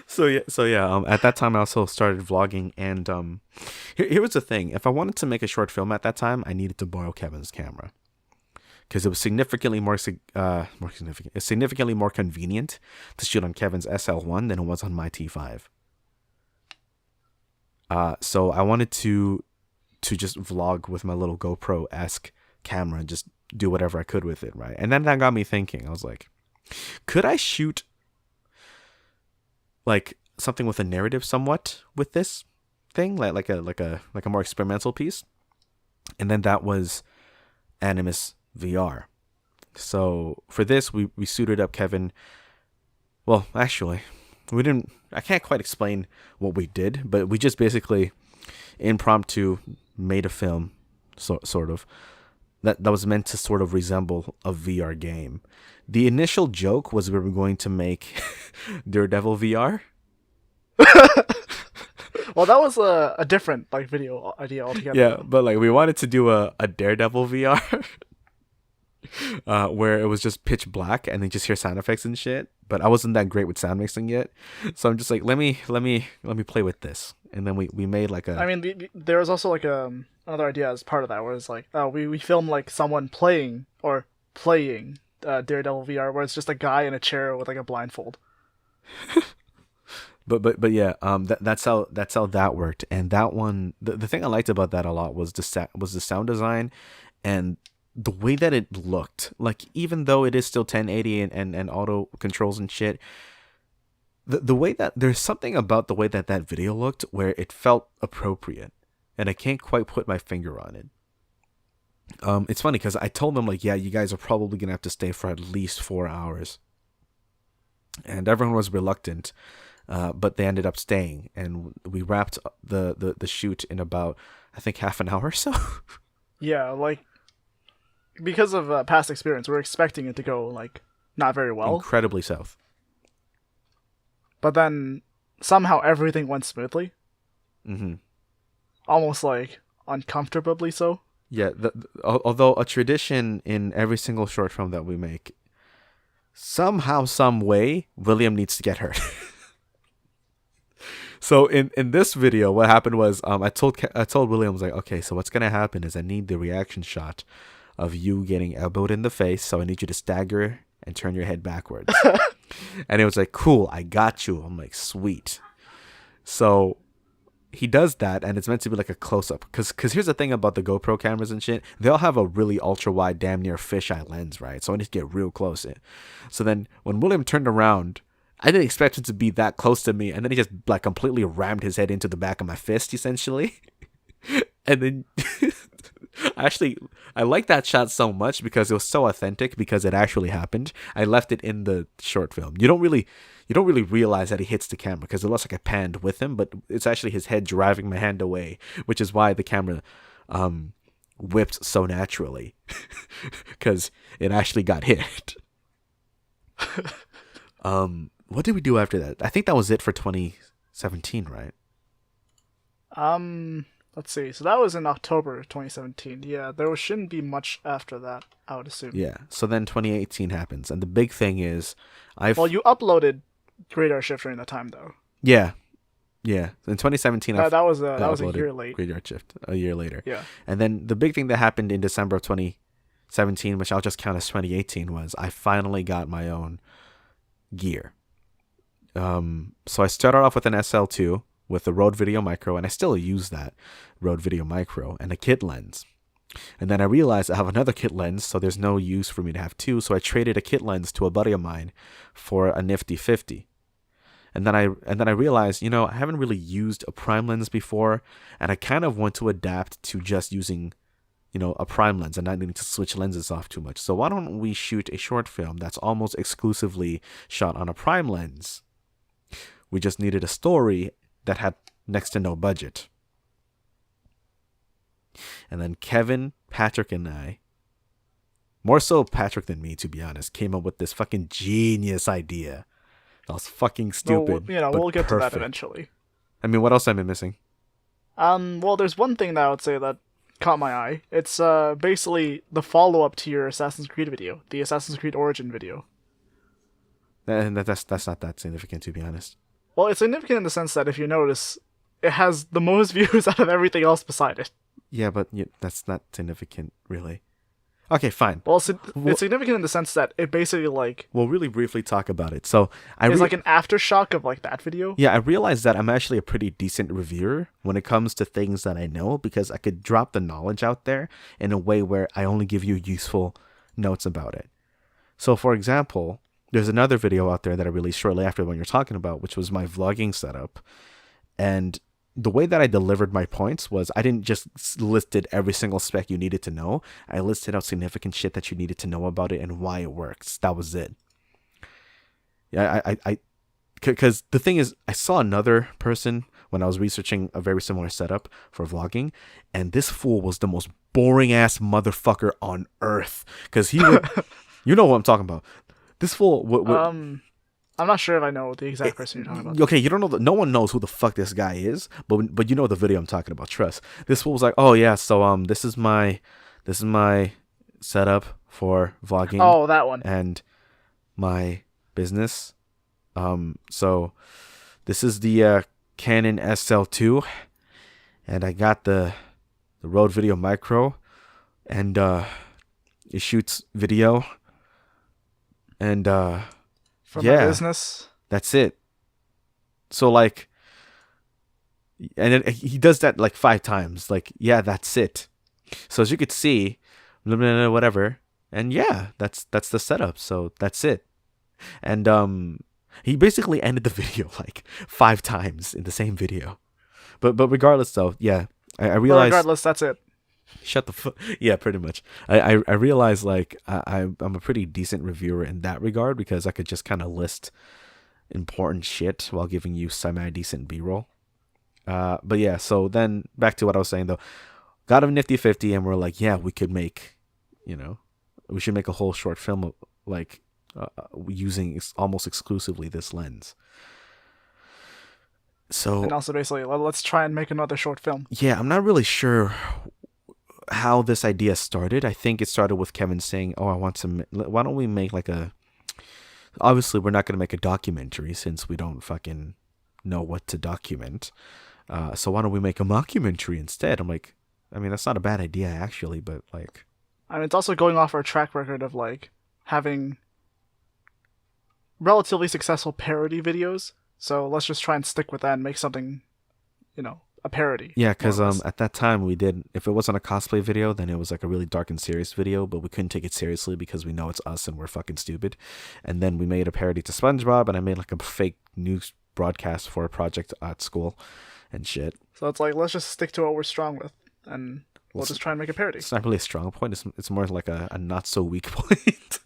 So yeah. At that time, I also started vlogging, and here was the thing: if I wanted to make a short film at that time, I needed to borrow Kevin's camera, because it was significantly more convenient to shoot on Kevin's SL1 than it was on my T5. So I wanted to just vlog with my little GoPro-esque camera and just do whatever I could with it, right? And then that got me thinking. I was like, could I shoot like something with a narrative somewhat with this thing, like a more experimental piece? And then that was Animus VR. So for this, we suited up Kevin. Well, actually, we didn't. I can't quite explain what we did, but we just basically impromptu made a film, sort of, that was meant to sort of resemble a VR game. The initial joke was we were going to make Daredevil VR. Well, that was a different like video idea altogether. Yeah, but like we wanted to do a Daredevil VR, where it was just pitch black and then just hear sound effects and shit. But I wasn't that great with sound mixing yet, so I'm just like, let me play with this. And then we made like a. I mean, there was also like another idea as part of that, where it's like, we filmed like someone playing Daredevil VR, where it's just a guy in a chair with like a blindfold. But yeah, that's how that worked. And that one, the thing I liked about that a lot was the sound design, and the way that it looked, like even though it is still 1080 and auto controls and shit, the way that there's something about the way that that video looked where it felt appropriate, and I can't quite put my finger on it. It's funny because I told them like, yeah, you guys are probably gonna have to stay for at least 4 hours, and everyone was reluctant, but they ended up staying, and we wrapped the shoot in about, I think, half an hour or so. Yeah, like because of past experience, we're expecting it to go like not very well. Incredibly south. But then somehow everything went smoothly. Mm-hmm. Almost like uncomfortably so. Yeah, although a tradition in every single short film that we make, somehow, some way, William needs to get hurt. So in this video, what happened was I told William, I was like, okay, so what's gonna happen is I need the reaction shot of you getting elbowed in the face. So I need you to stagger and turn your head backwards. And it was like, cool, I got you. I'm like, sweet. So he does that, and it's meant to be like a close-up. Because here's the thing about the GoPro cameras and shit. They all have a really ultra-wide, damn near fisheye lens, right? So I need to get real close. So then when William turned around, I didn't expect him to be that close to me, and then he just like completely rammed his head into the back of my fist, essentially. And then I like that shot so much because it was so authentic, because it actually happened. I left it in the short film. You don't really realize that he hits the camera because it looks like I panned with him, but it's actually his head driving my hand away, which is why the camera whipped so naturally, because it actually got hit. What did we do after that? I think that was it for 2017, right? Let's see. So that was in October 2017. Yeah, shouldn't be much after that, I would assume. Yeah. So then 2018 happens, and the big thing is, Well, you uploaded Graveyard Shift during that time, though. Yeah. In 2017, that was a year late. Graveyard Shift a year later. Yeah. And then the big thing that happened in December of 2017, which I'll just count as 2018, was I finally got my own gear. So I started off with an SL2 with the Rode Video Micro, and I still use that Rode Video Micro, and a kit lens. And then I realized I have another kit lens, so there's no use for me to have two, so I traded a kit lens to a buddy of mine for a nifty 50. And then I realized, I haven't really used a prime lens before, and I kind of want to adapt to just using, a prime lens and not needing to switch lenses off too much. So why don't we shoot a short film that's almost exclusively shot on a prime lens? We just needed a story that had next to no budget. And then Kevin, Patrick, and I, more so Patrick than me, to be honest, came up with this fucking genius idea. That was fucking stupid. We'll get perfect. to that eventually. I mean, what else am I missing? Well, there's one thing that I would say that caught my eye. It's basically the follow-up to your Assassin's Creed video, the Assassin's Creed Origin video. And that's not that significant, to be honest. Well, it's significant in the sense that if you notice, it has the most views out of everything else beside it. Yeah, but that's not significant, really. Okay, fine. Well, it's significant in the sense that it basically We'll really briefly talk about it. So it's like an aftershock of like that video. Yeah, I realized that I'm actually a pretty decent reviewer when it comes to things that I know, because I could drop the knowledge out there in a way where I only give you useful notes about it. So, for example, there's another video out there that I released shortly after the one you're talking about, which was my vlogging setup. And the way that I delivered my points was I didn't just listed every single spec you needed to know. I listed out significant shit that you needed to know about it and why it works. That was it. Yeah, because the thing is, I saw another person when I was researching a very similar setup for vlogging, and this fool was the most boring ass motherfucker on earth. Because he would, you know what I'm talking about. This fool would I'm not sure if I know the exact person you're talking about. Okay, you don't know. No one knows who the fuck this guy is, but you know the video I'm talking about. Trust. This fool was like, "Oh yeah, so this is my setup for vlogging." Oh, that one. And my business. So this is the Canon SL2, and I got the Rode Video Micro, and it shoots video, and for my business. That's it. So like, and he does that like 5 times. Like, yeah, that's it. So as you could see, blah, blah, blah, whatever. And yeah, that's the setup. So that's it. And he basically ended the video like 5 times in the same video. But regardless though, yeah, I But realized. regardless, that's it. Shut the fuck. Yeah, pretty much. I realized like I'm a pretty decent reviewer in that regard because I could just kind of list important shit while giving you semi decent B-roll. But yeah, so then back to what I was saying though. Got a nifty 50 and we're like, yeah, we could make, we should make a whole short film of, like using almost exclusively this lens. So And also, basically, let's try and make another short film. yeah, I'm not really sure how this idea started. I think it started with Kevin saying, "Oh, I want to. Why don't we make like a? Obviously, we're not going to make a documentary since we don't fucking know what to document. So why don't we make a mockumentary instead?" I'm like, I mean, that's not a bad idea actually, but like, I mean, it's also going off our track record of like having relatively successful parody videos. So let's just try and stick with that and make something, a parody. yeah, because at that time we did. If it wasn't a cosplay video, then it was like a really dark and serious video, but we couldn't take it seriously because we know it's us and we're fucking stupid. And then we made a parody to SpongeBob, and I made like a fake news broadcast for a project at school and shit. So it's like, let's just stick to what we're strong with, and we'll just try and make a parody. It's not really a strong point. It's more like a not so weak point.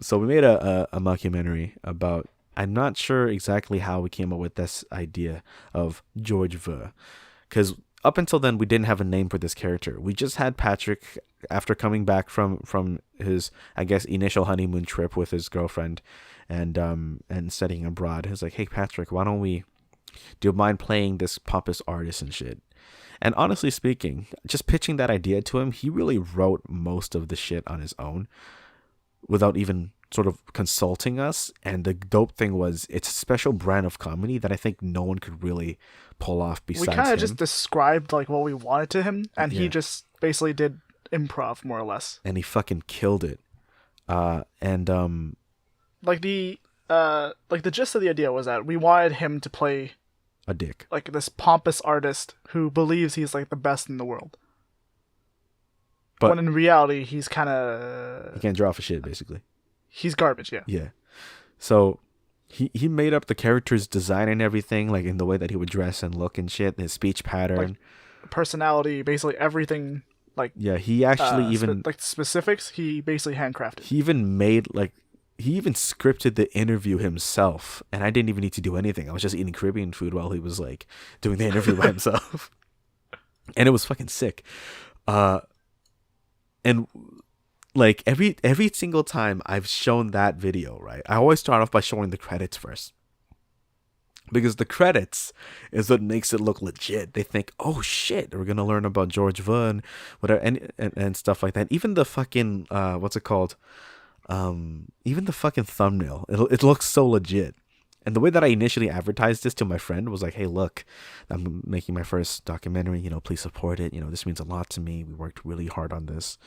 So we made a mockumentary about. I'm not sure exactly how we came up with this idea of George V, because up until then we didn't have a name for this character. We just had Patrick after coming back from his, I guess, initial honeymoon trip with his girlfriend, and studying abroad. He's like, "Hey Patrick, why don't we? Do you mind playing this pompous artist and shit?" And honestly speaking, just pitching that idea to him, he really wrote most of the shit on his own without even sort of consulting us. And the dope thing was it's a special brand of comedy that I think no one could really pull off besides We kind him. of just described like what we wanted to him, and Yeah. he just basically did improv more or less. And he fucking killed it. Like the gist of the idea was that we wanted him to play A dick. like this pompous artist who believes he's like the best in the world. But when in reality, he's kind he of can't draw for shit, basically. he's garbage. Yeah. Yeah. So he made up the character's design and everything, like in the way that he would dress and look and shit, his speech pattern. Personality, basically everything. Like Yeah, he actually even like specifics. He basically handcrafted. he even made like he even scripted the interview himself, and I didn't even need to do anything. I was just eating Caribbean food while he was like doing the interview by himself, and it was fucking sick. And like every single time I've shown that video, right, I always start off by showing the credits first, because the credits is what makes it look legit. They think, oh shit, we're gonna learn about George Vern, whatever, and stuff like that. Even the fucking what's it called? Even the fucking thumbnail, it looks so legit. And the way that I initially advertised this to my friend was like, hey, look, I'm making my first documentary, please support it. This means a lot to me. We worked really hard on this.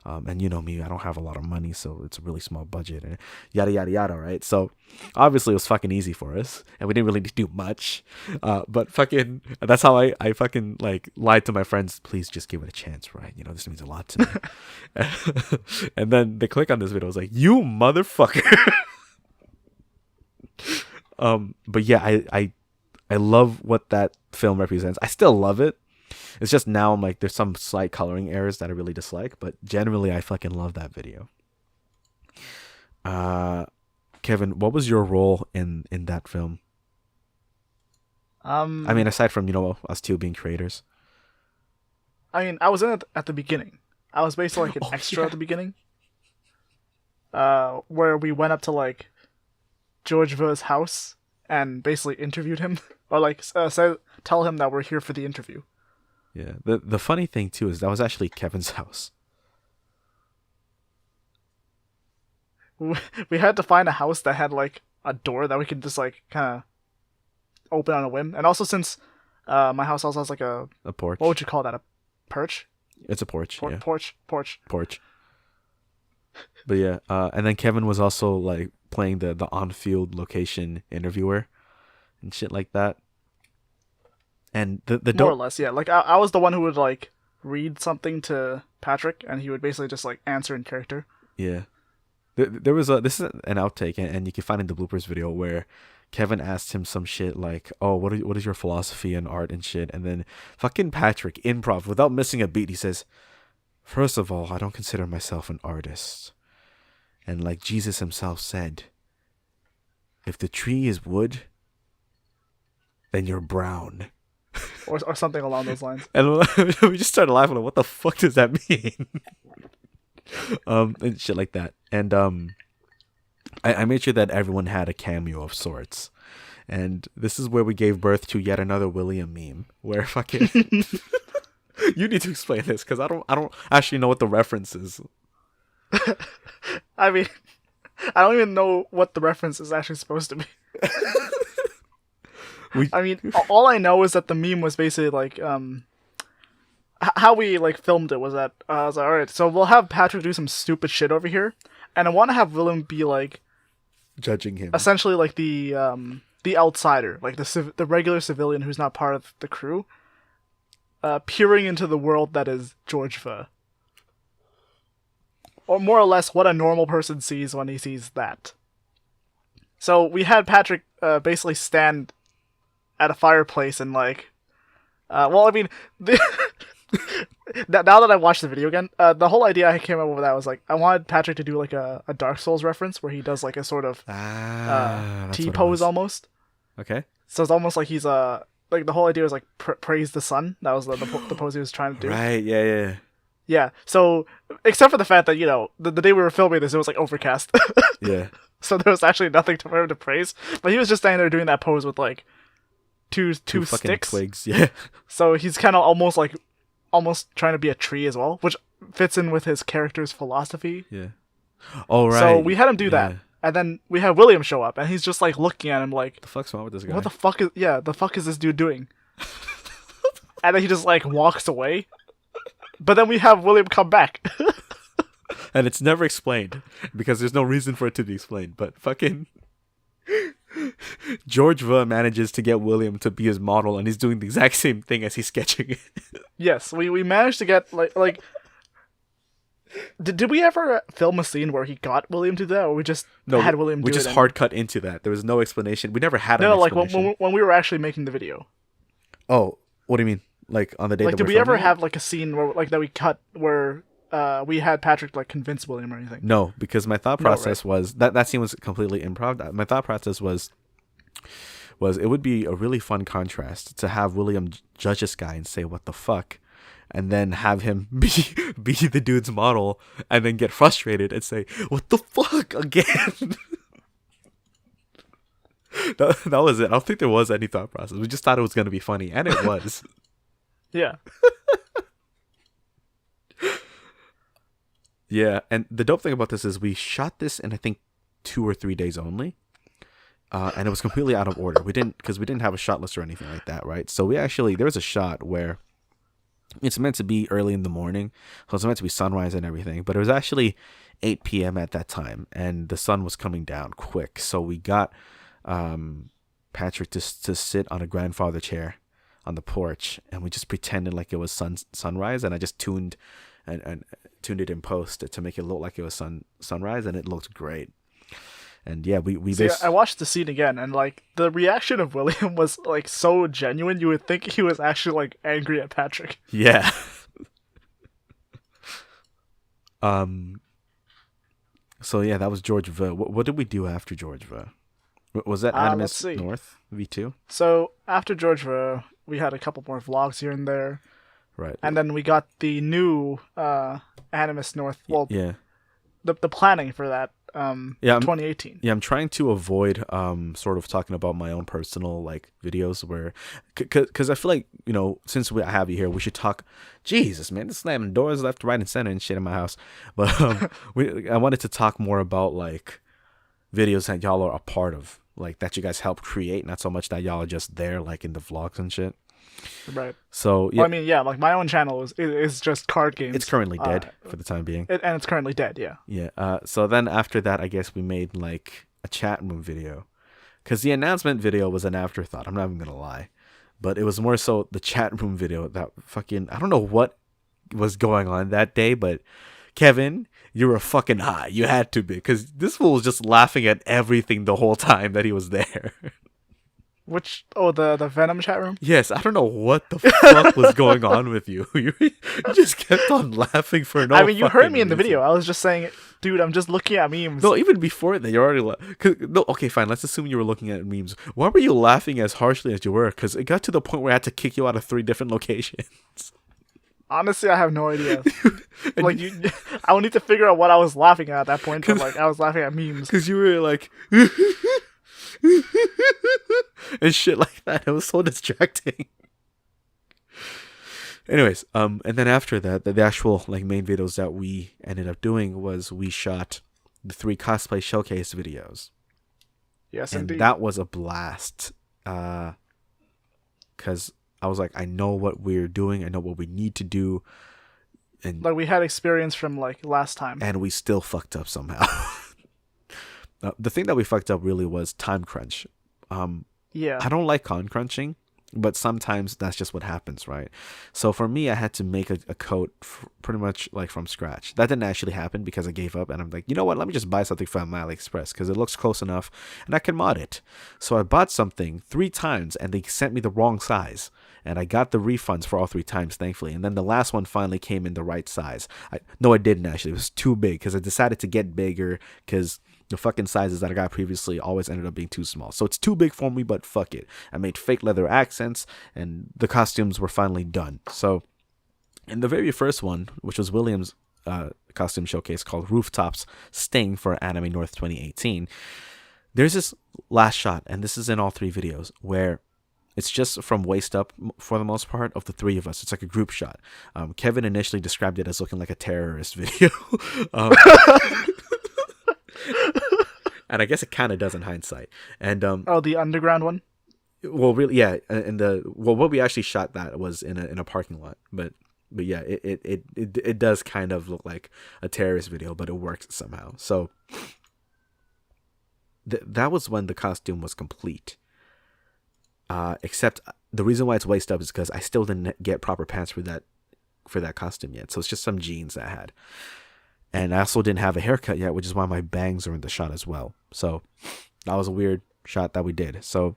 And you know me, I don't have a lot of money, so it's a really small budget and yada, yada, yada, right? So obviously it was fucking easy for us and we didn't really need to do much. But fucking, that's how I fucking like lied to my friends, please just give it a chance, right? This means a lot to me. And then they click on this video. I was like, you motherfucker. But yeah, I love what that film represents. I still love it. It's just now I'm like, there's some slight coloring errors that I really dislike, but generally I fucking love that video. Kevin, what was your role in that film? I mean, aside from, us two being creators. I mean, I was in it at the beginning. I was basically like an extra at the beginning. Where we went up to like George V's house and basically interviewed him, or like tell him that we're here for the interview. Yeah. The funny thing too is that was actually Kevin's house. We had to find a house that had like a door that we could just like kind of open on a whim, and also since my house also has like a porch. What would you call that? A perch? It's a porch. Yeah. Porch. But yeah, and then Kevin was also like playing the on-field location interviewer and shit like that. And the more or less, yeah. Like I was the one who would like read something to Patrick, and he would basically just like answer in character. Yeah. This is an outtake, and you can find in the bloopers video where Kevin asked him some shit like, "Oh, what is your philosophy in art and shit?" And then fucking Patrick, improv, without missing a beat, he says, "First of all, I don't consider myself an artist. And like Jesus himself said, if the tree is wood, then you're brown." Or something along those lines. And we just started laughing, like, what the fuck does that mean? And shit like that. And I made sure that everyone had a cameo of sorts. And this is where we gave birth to yet another William meme, where fucking you need to explain this, because I don't actually know what the reference is. I mean, I don't even know what the reference is actually supposed to be. I mean, all I know is that the meme was basically like, how we like filmed it was that I was like, all right, so we'll have Patrick do some stupid shit over here, and I want to have Willem be like judging him, essentially like the outsider, like the regular civilian who's not part of the crew, peering into the world that is Georgeva, or more or less what a normal person sees when he sees that. So we had Patrick basically stand at a fireplace and like, well, I mean, now that I watched the video again, the whole idea I came up with that was like, I wanted Patrick to do like a Dark Souls reference where he does like a sort of T-pose almost. Okay. So it's almost like he's like the whole idea was like praise the sun. That was the pose he was trying to do. Right. Yeah. Yeah. So except for the fact that, you know, the day we were filming this, it was like overcast. Yeah. So there was actually nothing for him to praise, but he was just standing there doing that pose with like two sticks, twigs. Yeah. So he's kind of almost trying to be a tree as well, which fits in with his character's philosophy. Yeah. Oh right. So we had him do that, and then we had William show up, and he's just like looking at him like, "The fuck's wrong with this guy? What the fuck is this dude doing?" And then he just like walks away. But then we have William come back. And it's never explained because there's no reason for it to be explained. But fucking Georgeva manages to get William to be his model, and he's doing the exact same thing as he's sketching it. Yes, we managed to get like. Did we ever film a scene where he got William to do that, or we just had William do it? We just hard cut into that. There was no explanation. We never had an explanation. Like when we were actually making the video. Oh, what do you mean? Like on the day? Like, that did we we ever filming? have like a scene where like that we cut where we had Patrick like convince William or anything? No, because my thought process was that scene was completely improv. My thought process was it would be a really fun contrast to have William judge this guy and say what the fuck, and then have him be the dude's model, and then get frustrated and say what the fuck again. That was it. I don't think there was any thought process. We just thought it was going to be funny, and it was. Yeah. Yeah, and the dope thing about this is we shot this in I think 2 or 3 days only, and it was completely out of order. We didn't have a shot list or anything like that, right? So there was a shot where it's meant to be early in the morning, so it's meant to be sunrise and everything, but it was actually 8 p.m. at that time, and the sun was coming down quick. So we got Patrick to sit on a grandfather chair on the porch, and we just pretended like it was sunrise, and I just tuned it in post to make it look like it was sunrise, and it looked great. And yeah, I watched the scene again, and like the reaction of William was like so genuine. You would think he was actually like angry at Patrick. Yeah. So yeah, that was Georgeva. What did we do after Georgeva? Was that Animus North V2? So after Georgeva, we had a couple more vlogs here and there. Right. And then we got the new Animus North. Well, yeah. The planning for that. 2018. I'm trying to avoid sort of talking about my own personal like videos where, because I feel like, you know, since I have you here, we should talk. Jesus, man, this slamming doors left, right, and center and shit in my house. But I wanted to talk more about like videos that y'all are a part of, like that you guys help create, not so much that y'all are just there like in the vlogs and shit. Right. So yeah, well, I mean, yeah, like my own channel is just card games. It's currently dead for the time being. And it's currently dead, yeah. Yeah. So then after that, I guess we made like a chat room video, because the announcement video was an afterthought. I'm not even gonna lie, but it was more so the chat room video that fucking, I don't know what was going on that day, but Kevin, you were fucking high. You had to be, because this fool was just laughing at everything the whole time that he was there. Which the Venom chat room? Yes, I don't know what the fuck was going on with you. You just kept on laughing for no. I mean, you heard me in the reason. video. I was just saying, dude, I'm just looking at memes. No, even before that, you're already no. Okay, fine. Let's assume you were looking at memes. Why were you laughing as harshly as you were? Because it got to the point where I had to kick you out of 3 different locations. Honestly, I have no idea. Like, I would need to figure out what I was laughing at that point. But, like, I was laughing at memes. Because you were like, and shit like that. It was so distracting. Anyways, and then after that, the actual like main videos that we ended up doing was we shot the 3 cosplay showcase videos. Yes, and indeed. that was a blast. Because I was like, I know what we're doing. I know what we need to do. And like, we had experience from, like, last time. And we still fucked up somehow. The thing that we fucked up really was time crunch. Yeah. I don't like con crunching, but sometimes that's just what happens, right? So for me, I had to make a coat pretty much like from scratch. That didn't actually happen because I gave up, and I'm like, you know what? Let me just buy something from AliExpress because it looks close enough, and I can mod it. So I bought something 3 times, and they sent me the wrong size. And I got the refunds for all 3 times, thankfully. And then the last one finally came in the right size. No, it didn't actually. It was too big because I decided to get bigger because the fucking sizes that I got previously always ended up being too small. So it's too big for me, but fuck it. I made fake leather accents, and the costumes were finally done. So in the very first one, which was William's costume showcase called Rooftops Sting for Anime North 2018, there's this last shot, and this is in all 3 videos, where it's just from waist up for the most part of the 3 of us. It's like a group shot. Kevin initially described it as looking like a terrorist video. And I guess it kind of does in hindsight. And the underground one? Well, really, yeah. And what we actually shot that was in a parking lot. But yeah, it does kind of look like a terrorist video, but it works somehow. So that was when the costume was complete. Except the reason why it's waist up is because I still didn't get proper pants for that costume yet. So it's just some jeans that I had. And I also didn't have a haircut yet, which is why my bangs are in the shot as well. So that was a weird shot that we did. So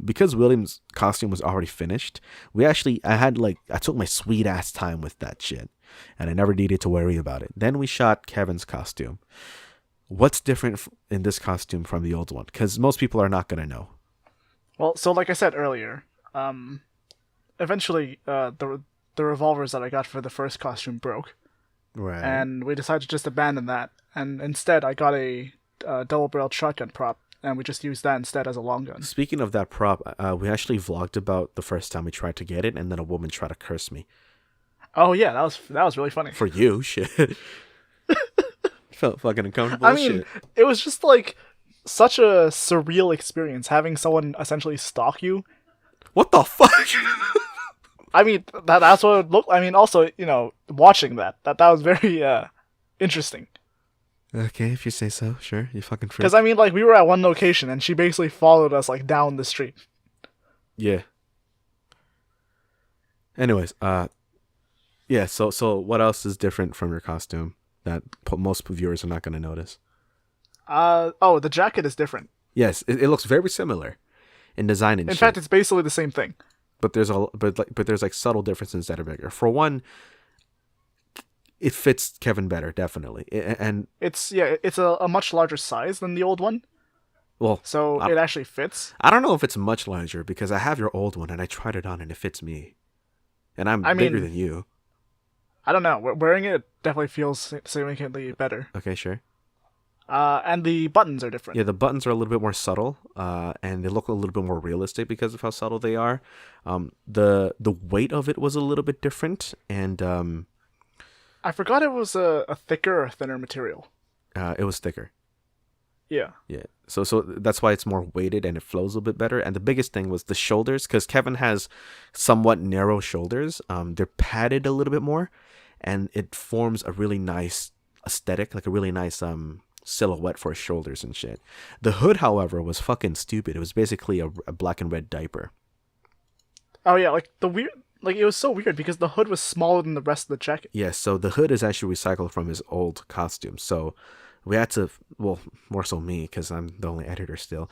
because William's costume was already finished, I took my sweet ass time with that shit. And I never needed to worry about it. Then we shot Kevin's costume. What's different in this costume from the old one? Because most people are not going to know. Well, so like I said earlier, eventually the revolvers that I got for the first costume broke. Right. And we decided to just abandon that. And instead, I got a double-barreled shotgun prop, and we just used that instead as a long gun. Speaking of that prop, we actually vlogged about the first time we tried to get it, and then a woman tried to curse me. Oh yeah, that was really funny. For you, shit. Felt fucking uncomfortable. I mean, it was just like such a surreal experience having someone essentially stalk you. What the fuck? I mean, that's what it looked. I mean, also, watching that was very interesting. Okay, if you say so, sure. You fucking freak. Because I mean, like, we were at one location and she basically followed us like down the street. Yeah. Anyways, yeah. So what else is different from your costume that most viewers are not going to notice? The jacket is different. Yes, it looks very similar in design and in shit. fact, it's basically the same thing. But there's like subtle differences that are bigger. For one, it fits Kevin better, definitely, and it's a much larger size than the old one. Well, so it actually fits. I don't know if it's much larger because I have your old one and I tried it on and it fits me, and I'm bigger than you. I don't know. Wearing it definitely feels significantly better. Okay, sure. And the buttons are different. Yeah, the buttons are a little bit more subtle, and they look a little bit more realistic because of how subtle they are. The weight of it was a little bit different, and I forgot it was a thicker or thinner material. It was thicker. Yeah. Yeah. So that's why it's more weighted and it flows a bit better. And the biggest thing was the shoulders, because Kevin has somewhat narrow shoulders. They're padded a little bit more, and it forms a really nice aesthetic, like a really nice silhouette for his shoulders and shit. The hood, however, was fucking stupid. It was basically a black and red diaper. Oh yeah, like the like it was so weird because the hood was smaller than the rest of the jacket. Yes, so the hood is actually recycled from his old costume. So we had to, well, more so me, because I'm the only editor still.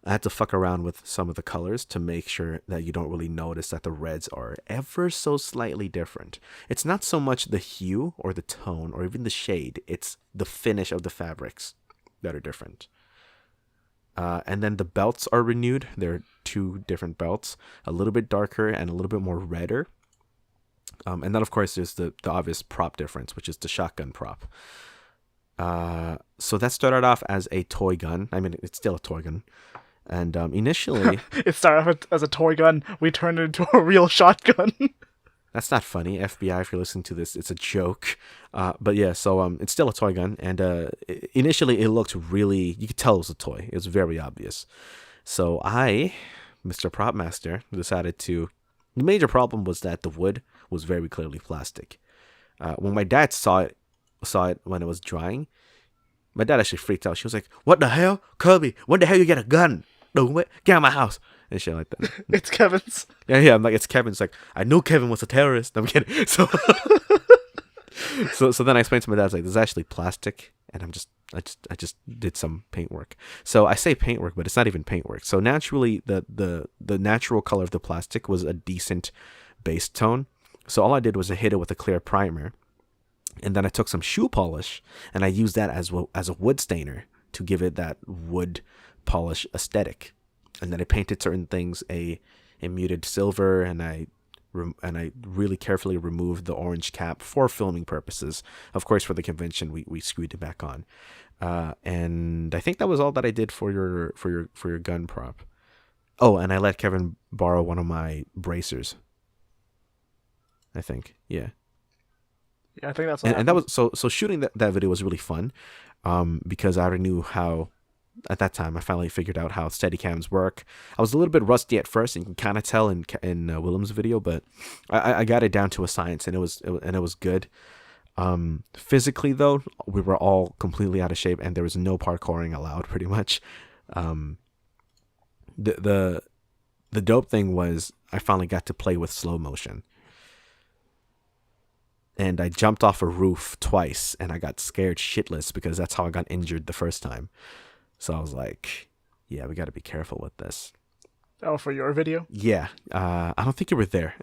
I had to fuck around with some of the colors to make sure that you don't really notice that the reds are ever so slightly different. It's not so much the hue or the tone or even the shade, it's the finish of the fabrics that are different. And then the belts are renewed. There are two different belts, a little bit darker and a little bit more redder. And then, of course, there's the obvious prop difference, which is the shotgun prop. So that started off as a toy gun. I mean, it's still a toy gun. And initially... It started off as a toy gun. We turned it into a real shotgun. That's not funny. FBI, if you're listening to this, it's a joke. But yeah, so it's still a toy gun. And initially, it looked really... You could tell it was a toy. It was very obvious. So I, Mr. Prop Master, decided to... The major problem was that the wood was very clearly plastic. When my dad saw it when it was drying, my dad actually freaked out. She was like, "What the hell? Kirby, when the hell you get a gun? No, get out of my house." And shit like that. It's Kevin's. Yeah, I'm like, it's Kevin's. Like, I knew Kevin was a terrorist. I'm kidding. So, so then I explained to my dad, like, this is actually plastic, and I just did some paint work. So I say paint work, but it's not even paint work. So naturally, the natural color of the plastic was a decent base tone. So all I did was I hit it with a clear primer, and then I took some shoe polish and I used that as a wood stainer to give it that wood polish aesthetic. And then I painted certain things a muted silver, and I really carefully removed the orange cap for filming purposes. Of course, for the convention, we screwed it back on. And I think that was all that I did for your gun prop. Oh, and I let Kevin borrow one of my bracers. I think, yeah. Yeah, I think that's what and that was so shooting that video was really fun, because I already knew how. At that time, I finally figured out how Steadicams work. I was a little bit rusty at first, and you can kind of tell in Willem's video, but I got it down to a science, and it was good. Physically, though, we were all completely out of shape, and there was no parkouring allowed, pretty much. The dope thing was I finally got to play with slow motion. And I jumped off a roof twice, and I got scared shitless because that's how I got injured the first time. So I was like, yeah, we got to be careful with this. Oh, for your video? Yeah. I don't think you were there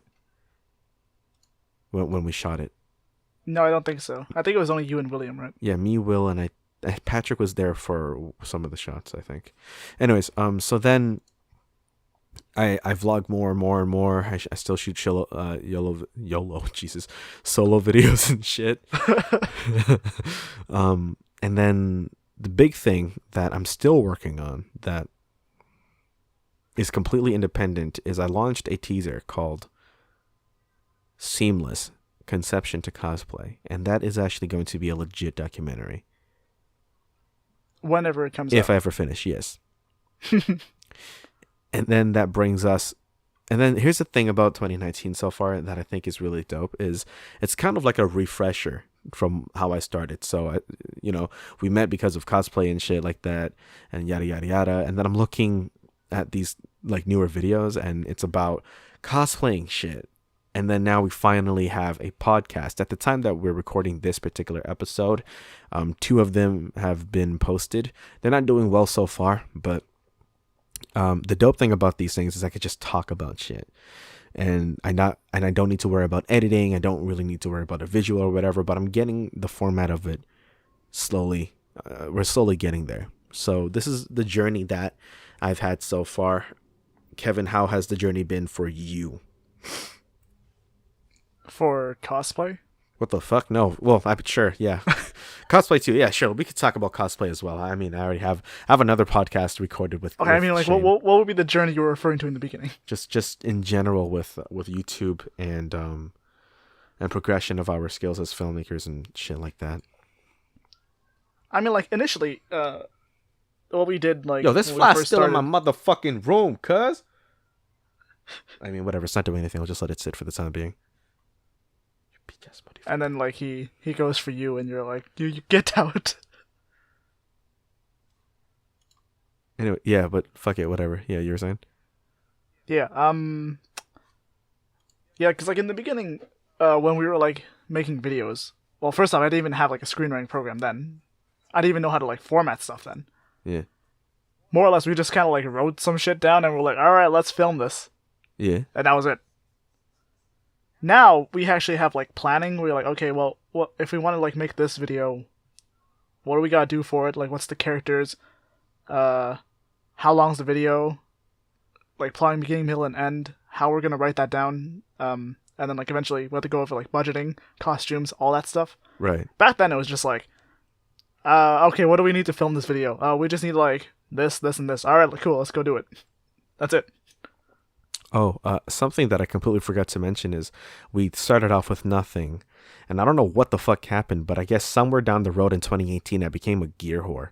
when we shot it. No, I don't think so. I think it was only you and William, right? Yeah, me, Will, and Patrick was there for some of the shots, I think. Anyways, so then I vlog more and more and more. I still shoot YOLO, Jesus, solo videos and shit. And then the big thing that I'm still working on that is completely independent is I launched a teaser called Seamless Conception to Cosplay, and that is actually going to be a legit documentary. Whenever it comes out. If I ever finish, yes. And then that brings us, and then here's the thing about 2019 so far that I think is really dope is it's kind of like a refresher from how I started. So, we met because of cosplay and shit like that and yada, yada, yada. And then I'm looking at these like newer videos and it's about cosplaying shit. And then now we finally have a podcast. At the time that we're recording this particular episode, 2 of them have been posted. They're not doing well so far, but the dope thing about these things is I could just talk about shit. And I don't need to worry about editing. I don't really need to worry about a visual or whatever, but I'm getting the format of it slowly. We're slowly getting there. So this is the journey that I've had so far. Kevin, how has the journey been for you? For cosplay? What the fuck? No. Well, I'm sure. Yeah. Cosplay too. Yeah, sure. We could talk about cosplay as well. I mean, I already have another podcast recorded with. Okay, I mean, like, what would be the journey you were referring to in the beginning? Just in general with YouTube and progression of our skills as filmmakers and shit like that. I mean, like, initially, what we did, like, yo, this fly's still in my motherfucking room, cuz. I mean, whatever. It's not doing anything. I'll just let it sit for the time being. And then, like, he goes for you, and you're like, you get out. Anyway, yeah, but fuck it, whatever. Yeah, you were saying? Yeah, Yeah, because like in the beginning, when we were like making videos, well, first off, I didn't even have like a screenwriting program then. I didn't even know how to like format stuff then. Yeah. More or less, we just kind of like wrote some shit down and we're like, all right, let's film this. Yeah. And that was it. Now we actually have like planning. We're like, okay, well, what if we want to like make this video? What do we gotta do for it? Like, what's the characters? How long's the video? Like, plotting beginning, middle, and end. How we're gonna write that down. And then like eventually we have to go over like budgeting, costumes, all that stuff. Right. Back then it was just like, okay, what do we need to film this video? We just need like this, and this. All right, cool, let's go do it. That's it. Oh, something that I completely forgot to mention is we started off with nothing, and I don't know what the fuck happened, but I guess somewhere down the road in 2018, I became a gear whore.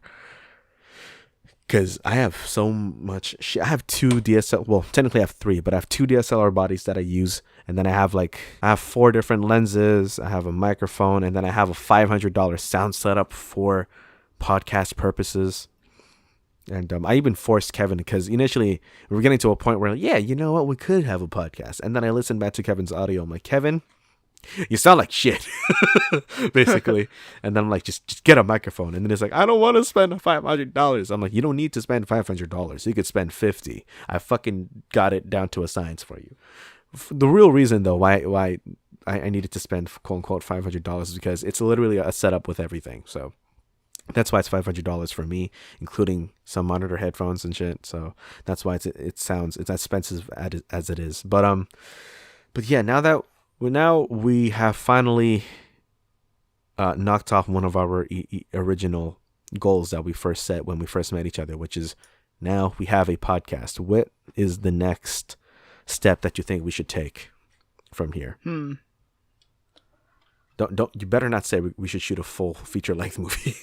Because I have so much shit. I have 2 DSLR, well, technically I have 3, but I have 2 DSLR bodies that I use, and then I have 4 different lenses, I have a microphone, and then I have a $500 sound setup for podcast purposes. And I even forced Kevin, because initially we were getting to a point where, yeah, you know what, we could have a podcast. And then I listened back to Kevin's audio. I'm like, Kevin, you sound like shit, basically. And then I'm like, just get a microphone. And then he's like, I don't want to spend $500. I'm like, you don't need to spend $500. You could spend $50. I fucking got it down to a science for you. The real reason, though, why I needed to spend, quote unquote, $500 is because it's literally a setup with everything. So that's why it's $500 for me, including some monitor headphones and shit. So that's why it's as expensive as it is. But yeah, now we have finally knocked off one of our original goals that we first set when we first met each other, which is now we have a podcast. What is the next step that you think we should take from here? Don't you better not say we should shoot a full feature-length movie.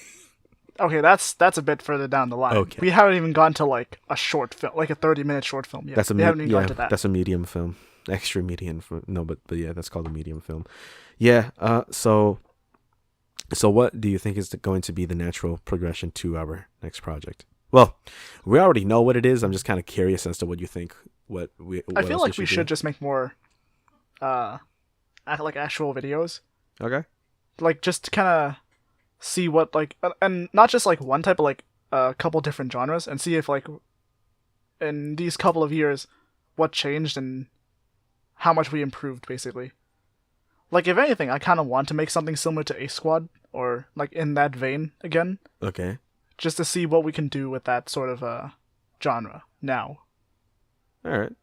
Okay, that's a bit further down the line. Okay. We haven't even gone to like a short film, like a 30-minute short film yet. We haven't even gone to that. That's a medium film, extra medium. But yeah, that's called a medium film. Yeah. So what do you think is going to be the natural progression to our next project? Well, we already know what it is. I'm just kind of curious as to what you think. I feel like we should just make more, like actual videos. Okay. Like just kind of see what like, and not just like one type of like a couple different genres, and see if like in these couple of years what changed and how much we improved, basically. Like, if anything, I kind of want to make something similar to A Squad, or like in that vein again. Okay. Just to see what we can do with that sort of genre now. All right.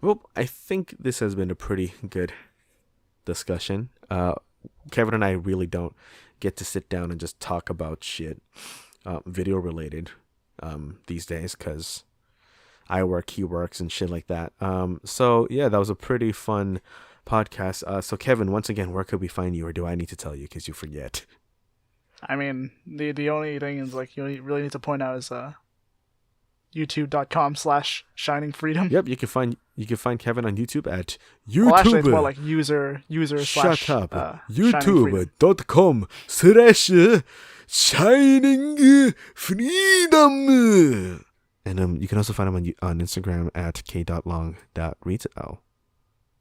Well, I think this has been a pretty good discussion. Kevin and I really don't get to sit down and just talk about shit video related these days, because I work, he works, and shit like that. So yeah, that was a pretty fun podcast. So Kevin, once again, where could we find you, or do I need to tell you because you forget? I mean, the only thing is like you really need to point out is youtube.com/ShiningFreedom. Yep, you can find Kevin on YouTube at YouTube. Well, actually, it's more like user Shut up. YouTube.com/ShiningFreedom. And you can also find him on Instagram at k.long.retail.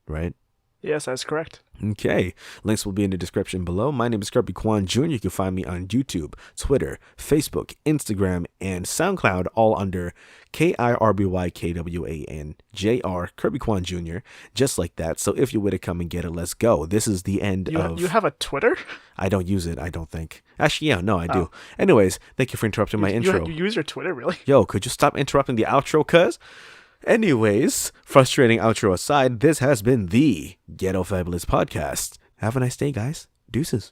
Right? Yes, that's correct. Okay. Links will be in the description below. My name is Kirby Kwan Jr. You can find me on YouTube, Twitter, Facebook, Instagram, and SoundCloud, all under KIRBYKWANJR, Kirby Kwan Jr., just like that. So if you would to come and get it, let's go. This is the end of... You have a Twitter? I don't use it, I don't think. Actually, yeah, no, I do. Anyways, thank you for interrupting my intro. You use your Twitter, really? Yo, could you stop interrupting the outro, cuz? Anyways, frustrating outro aside, this has been the Ghetto Fabulous Podcast. Have a nice day, guys. Deuces.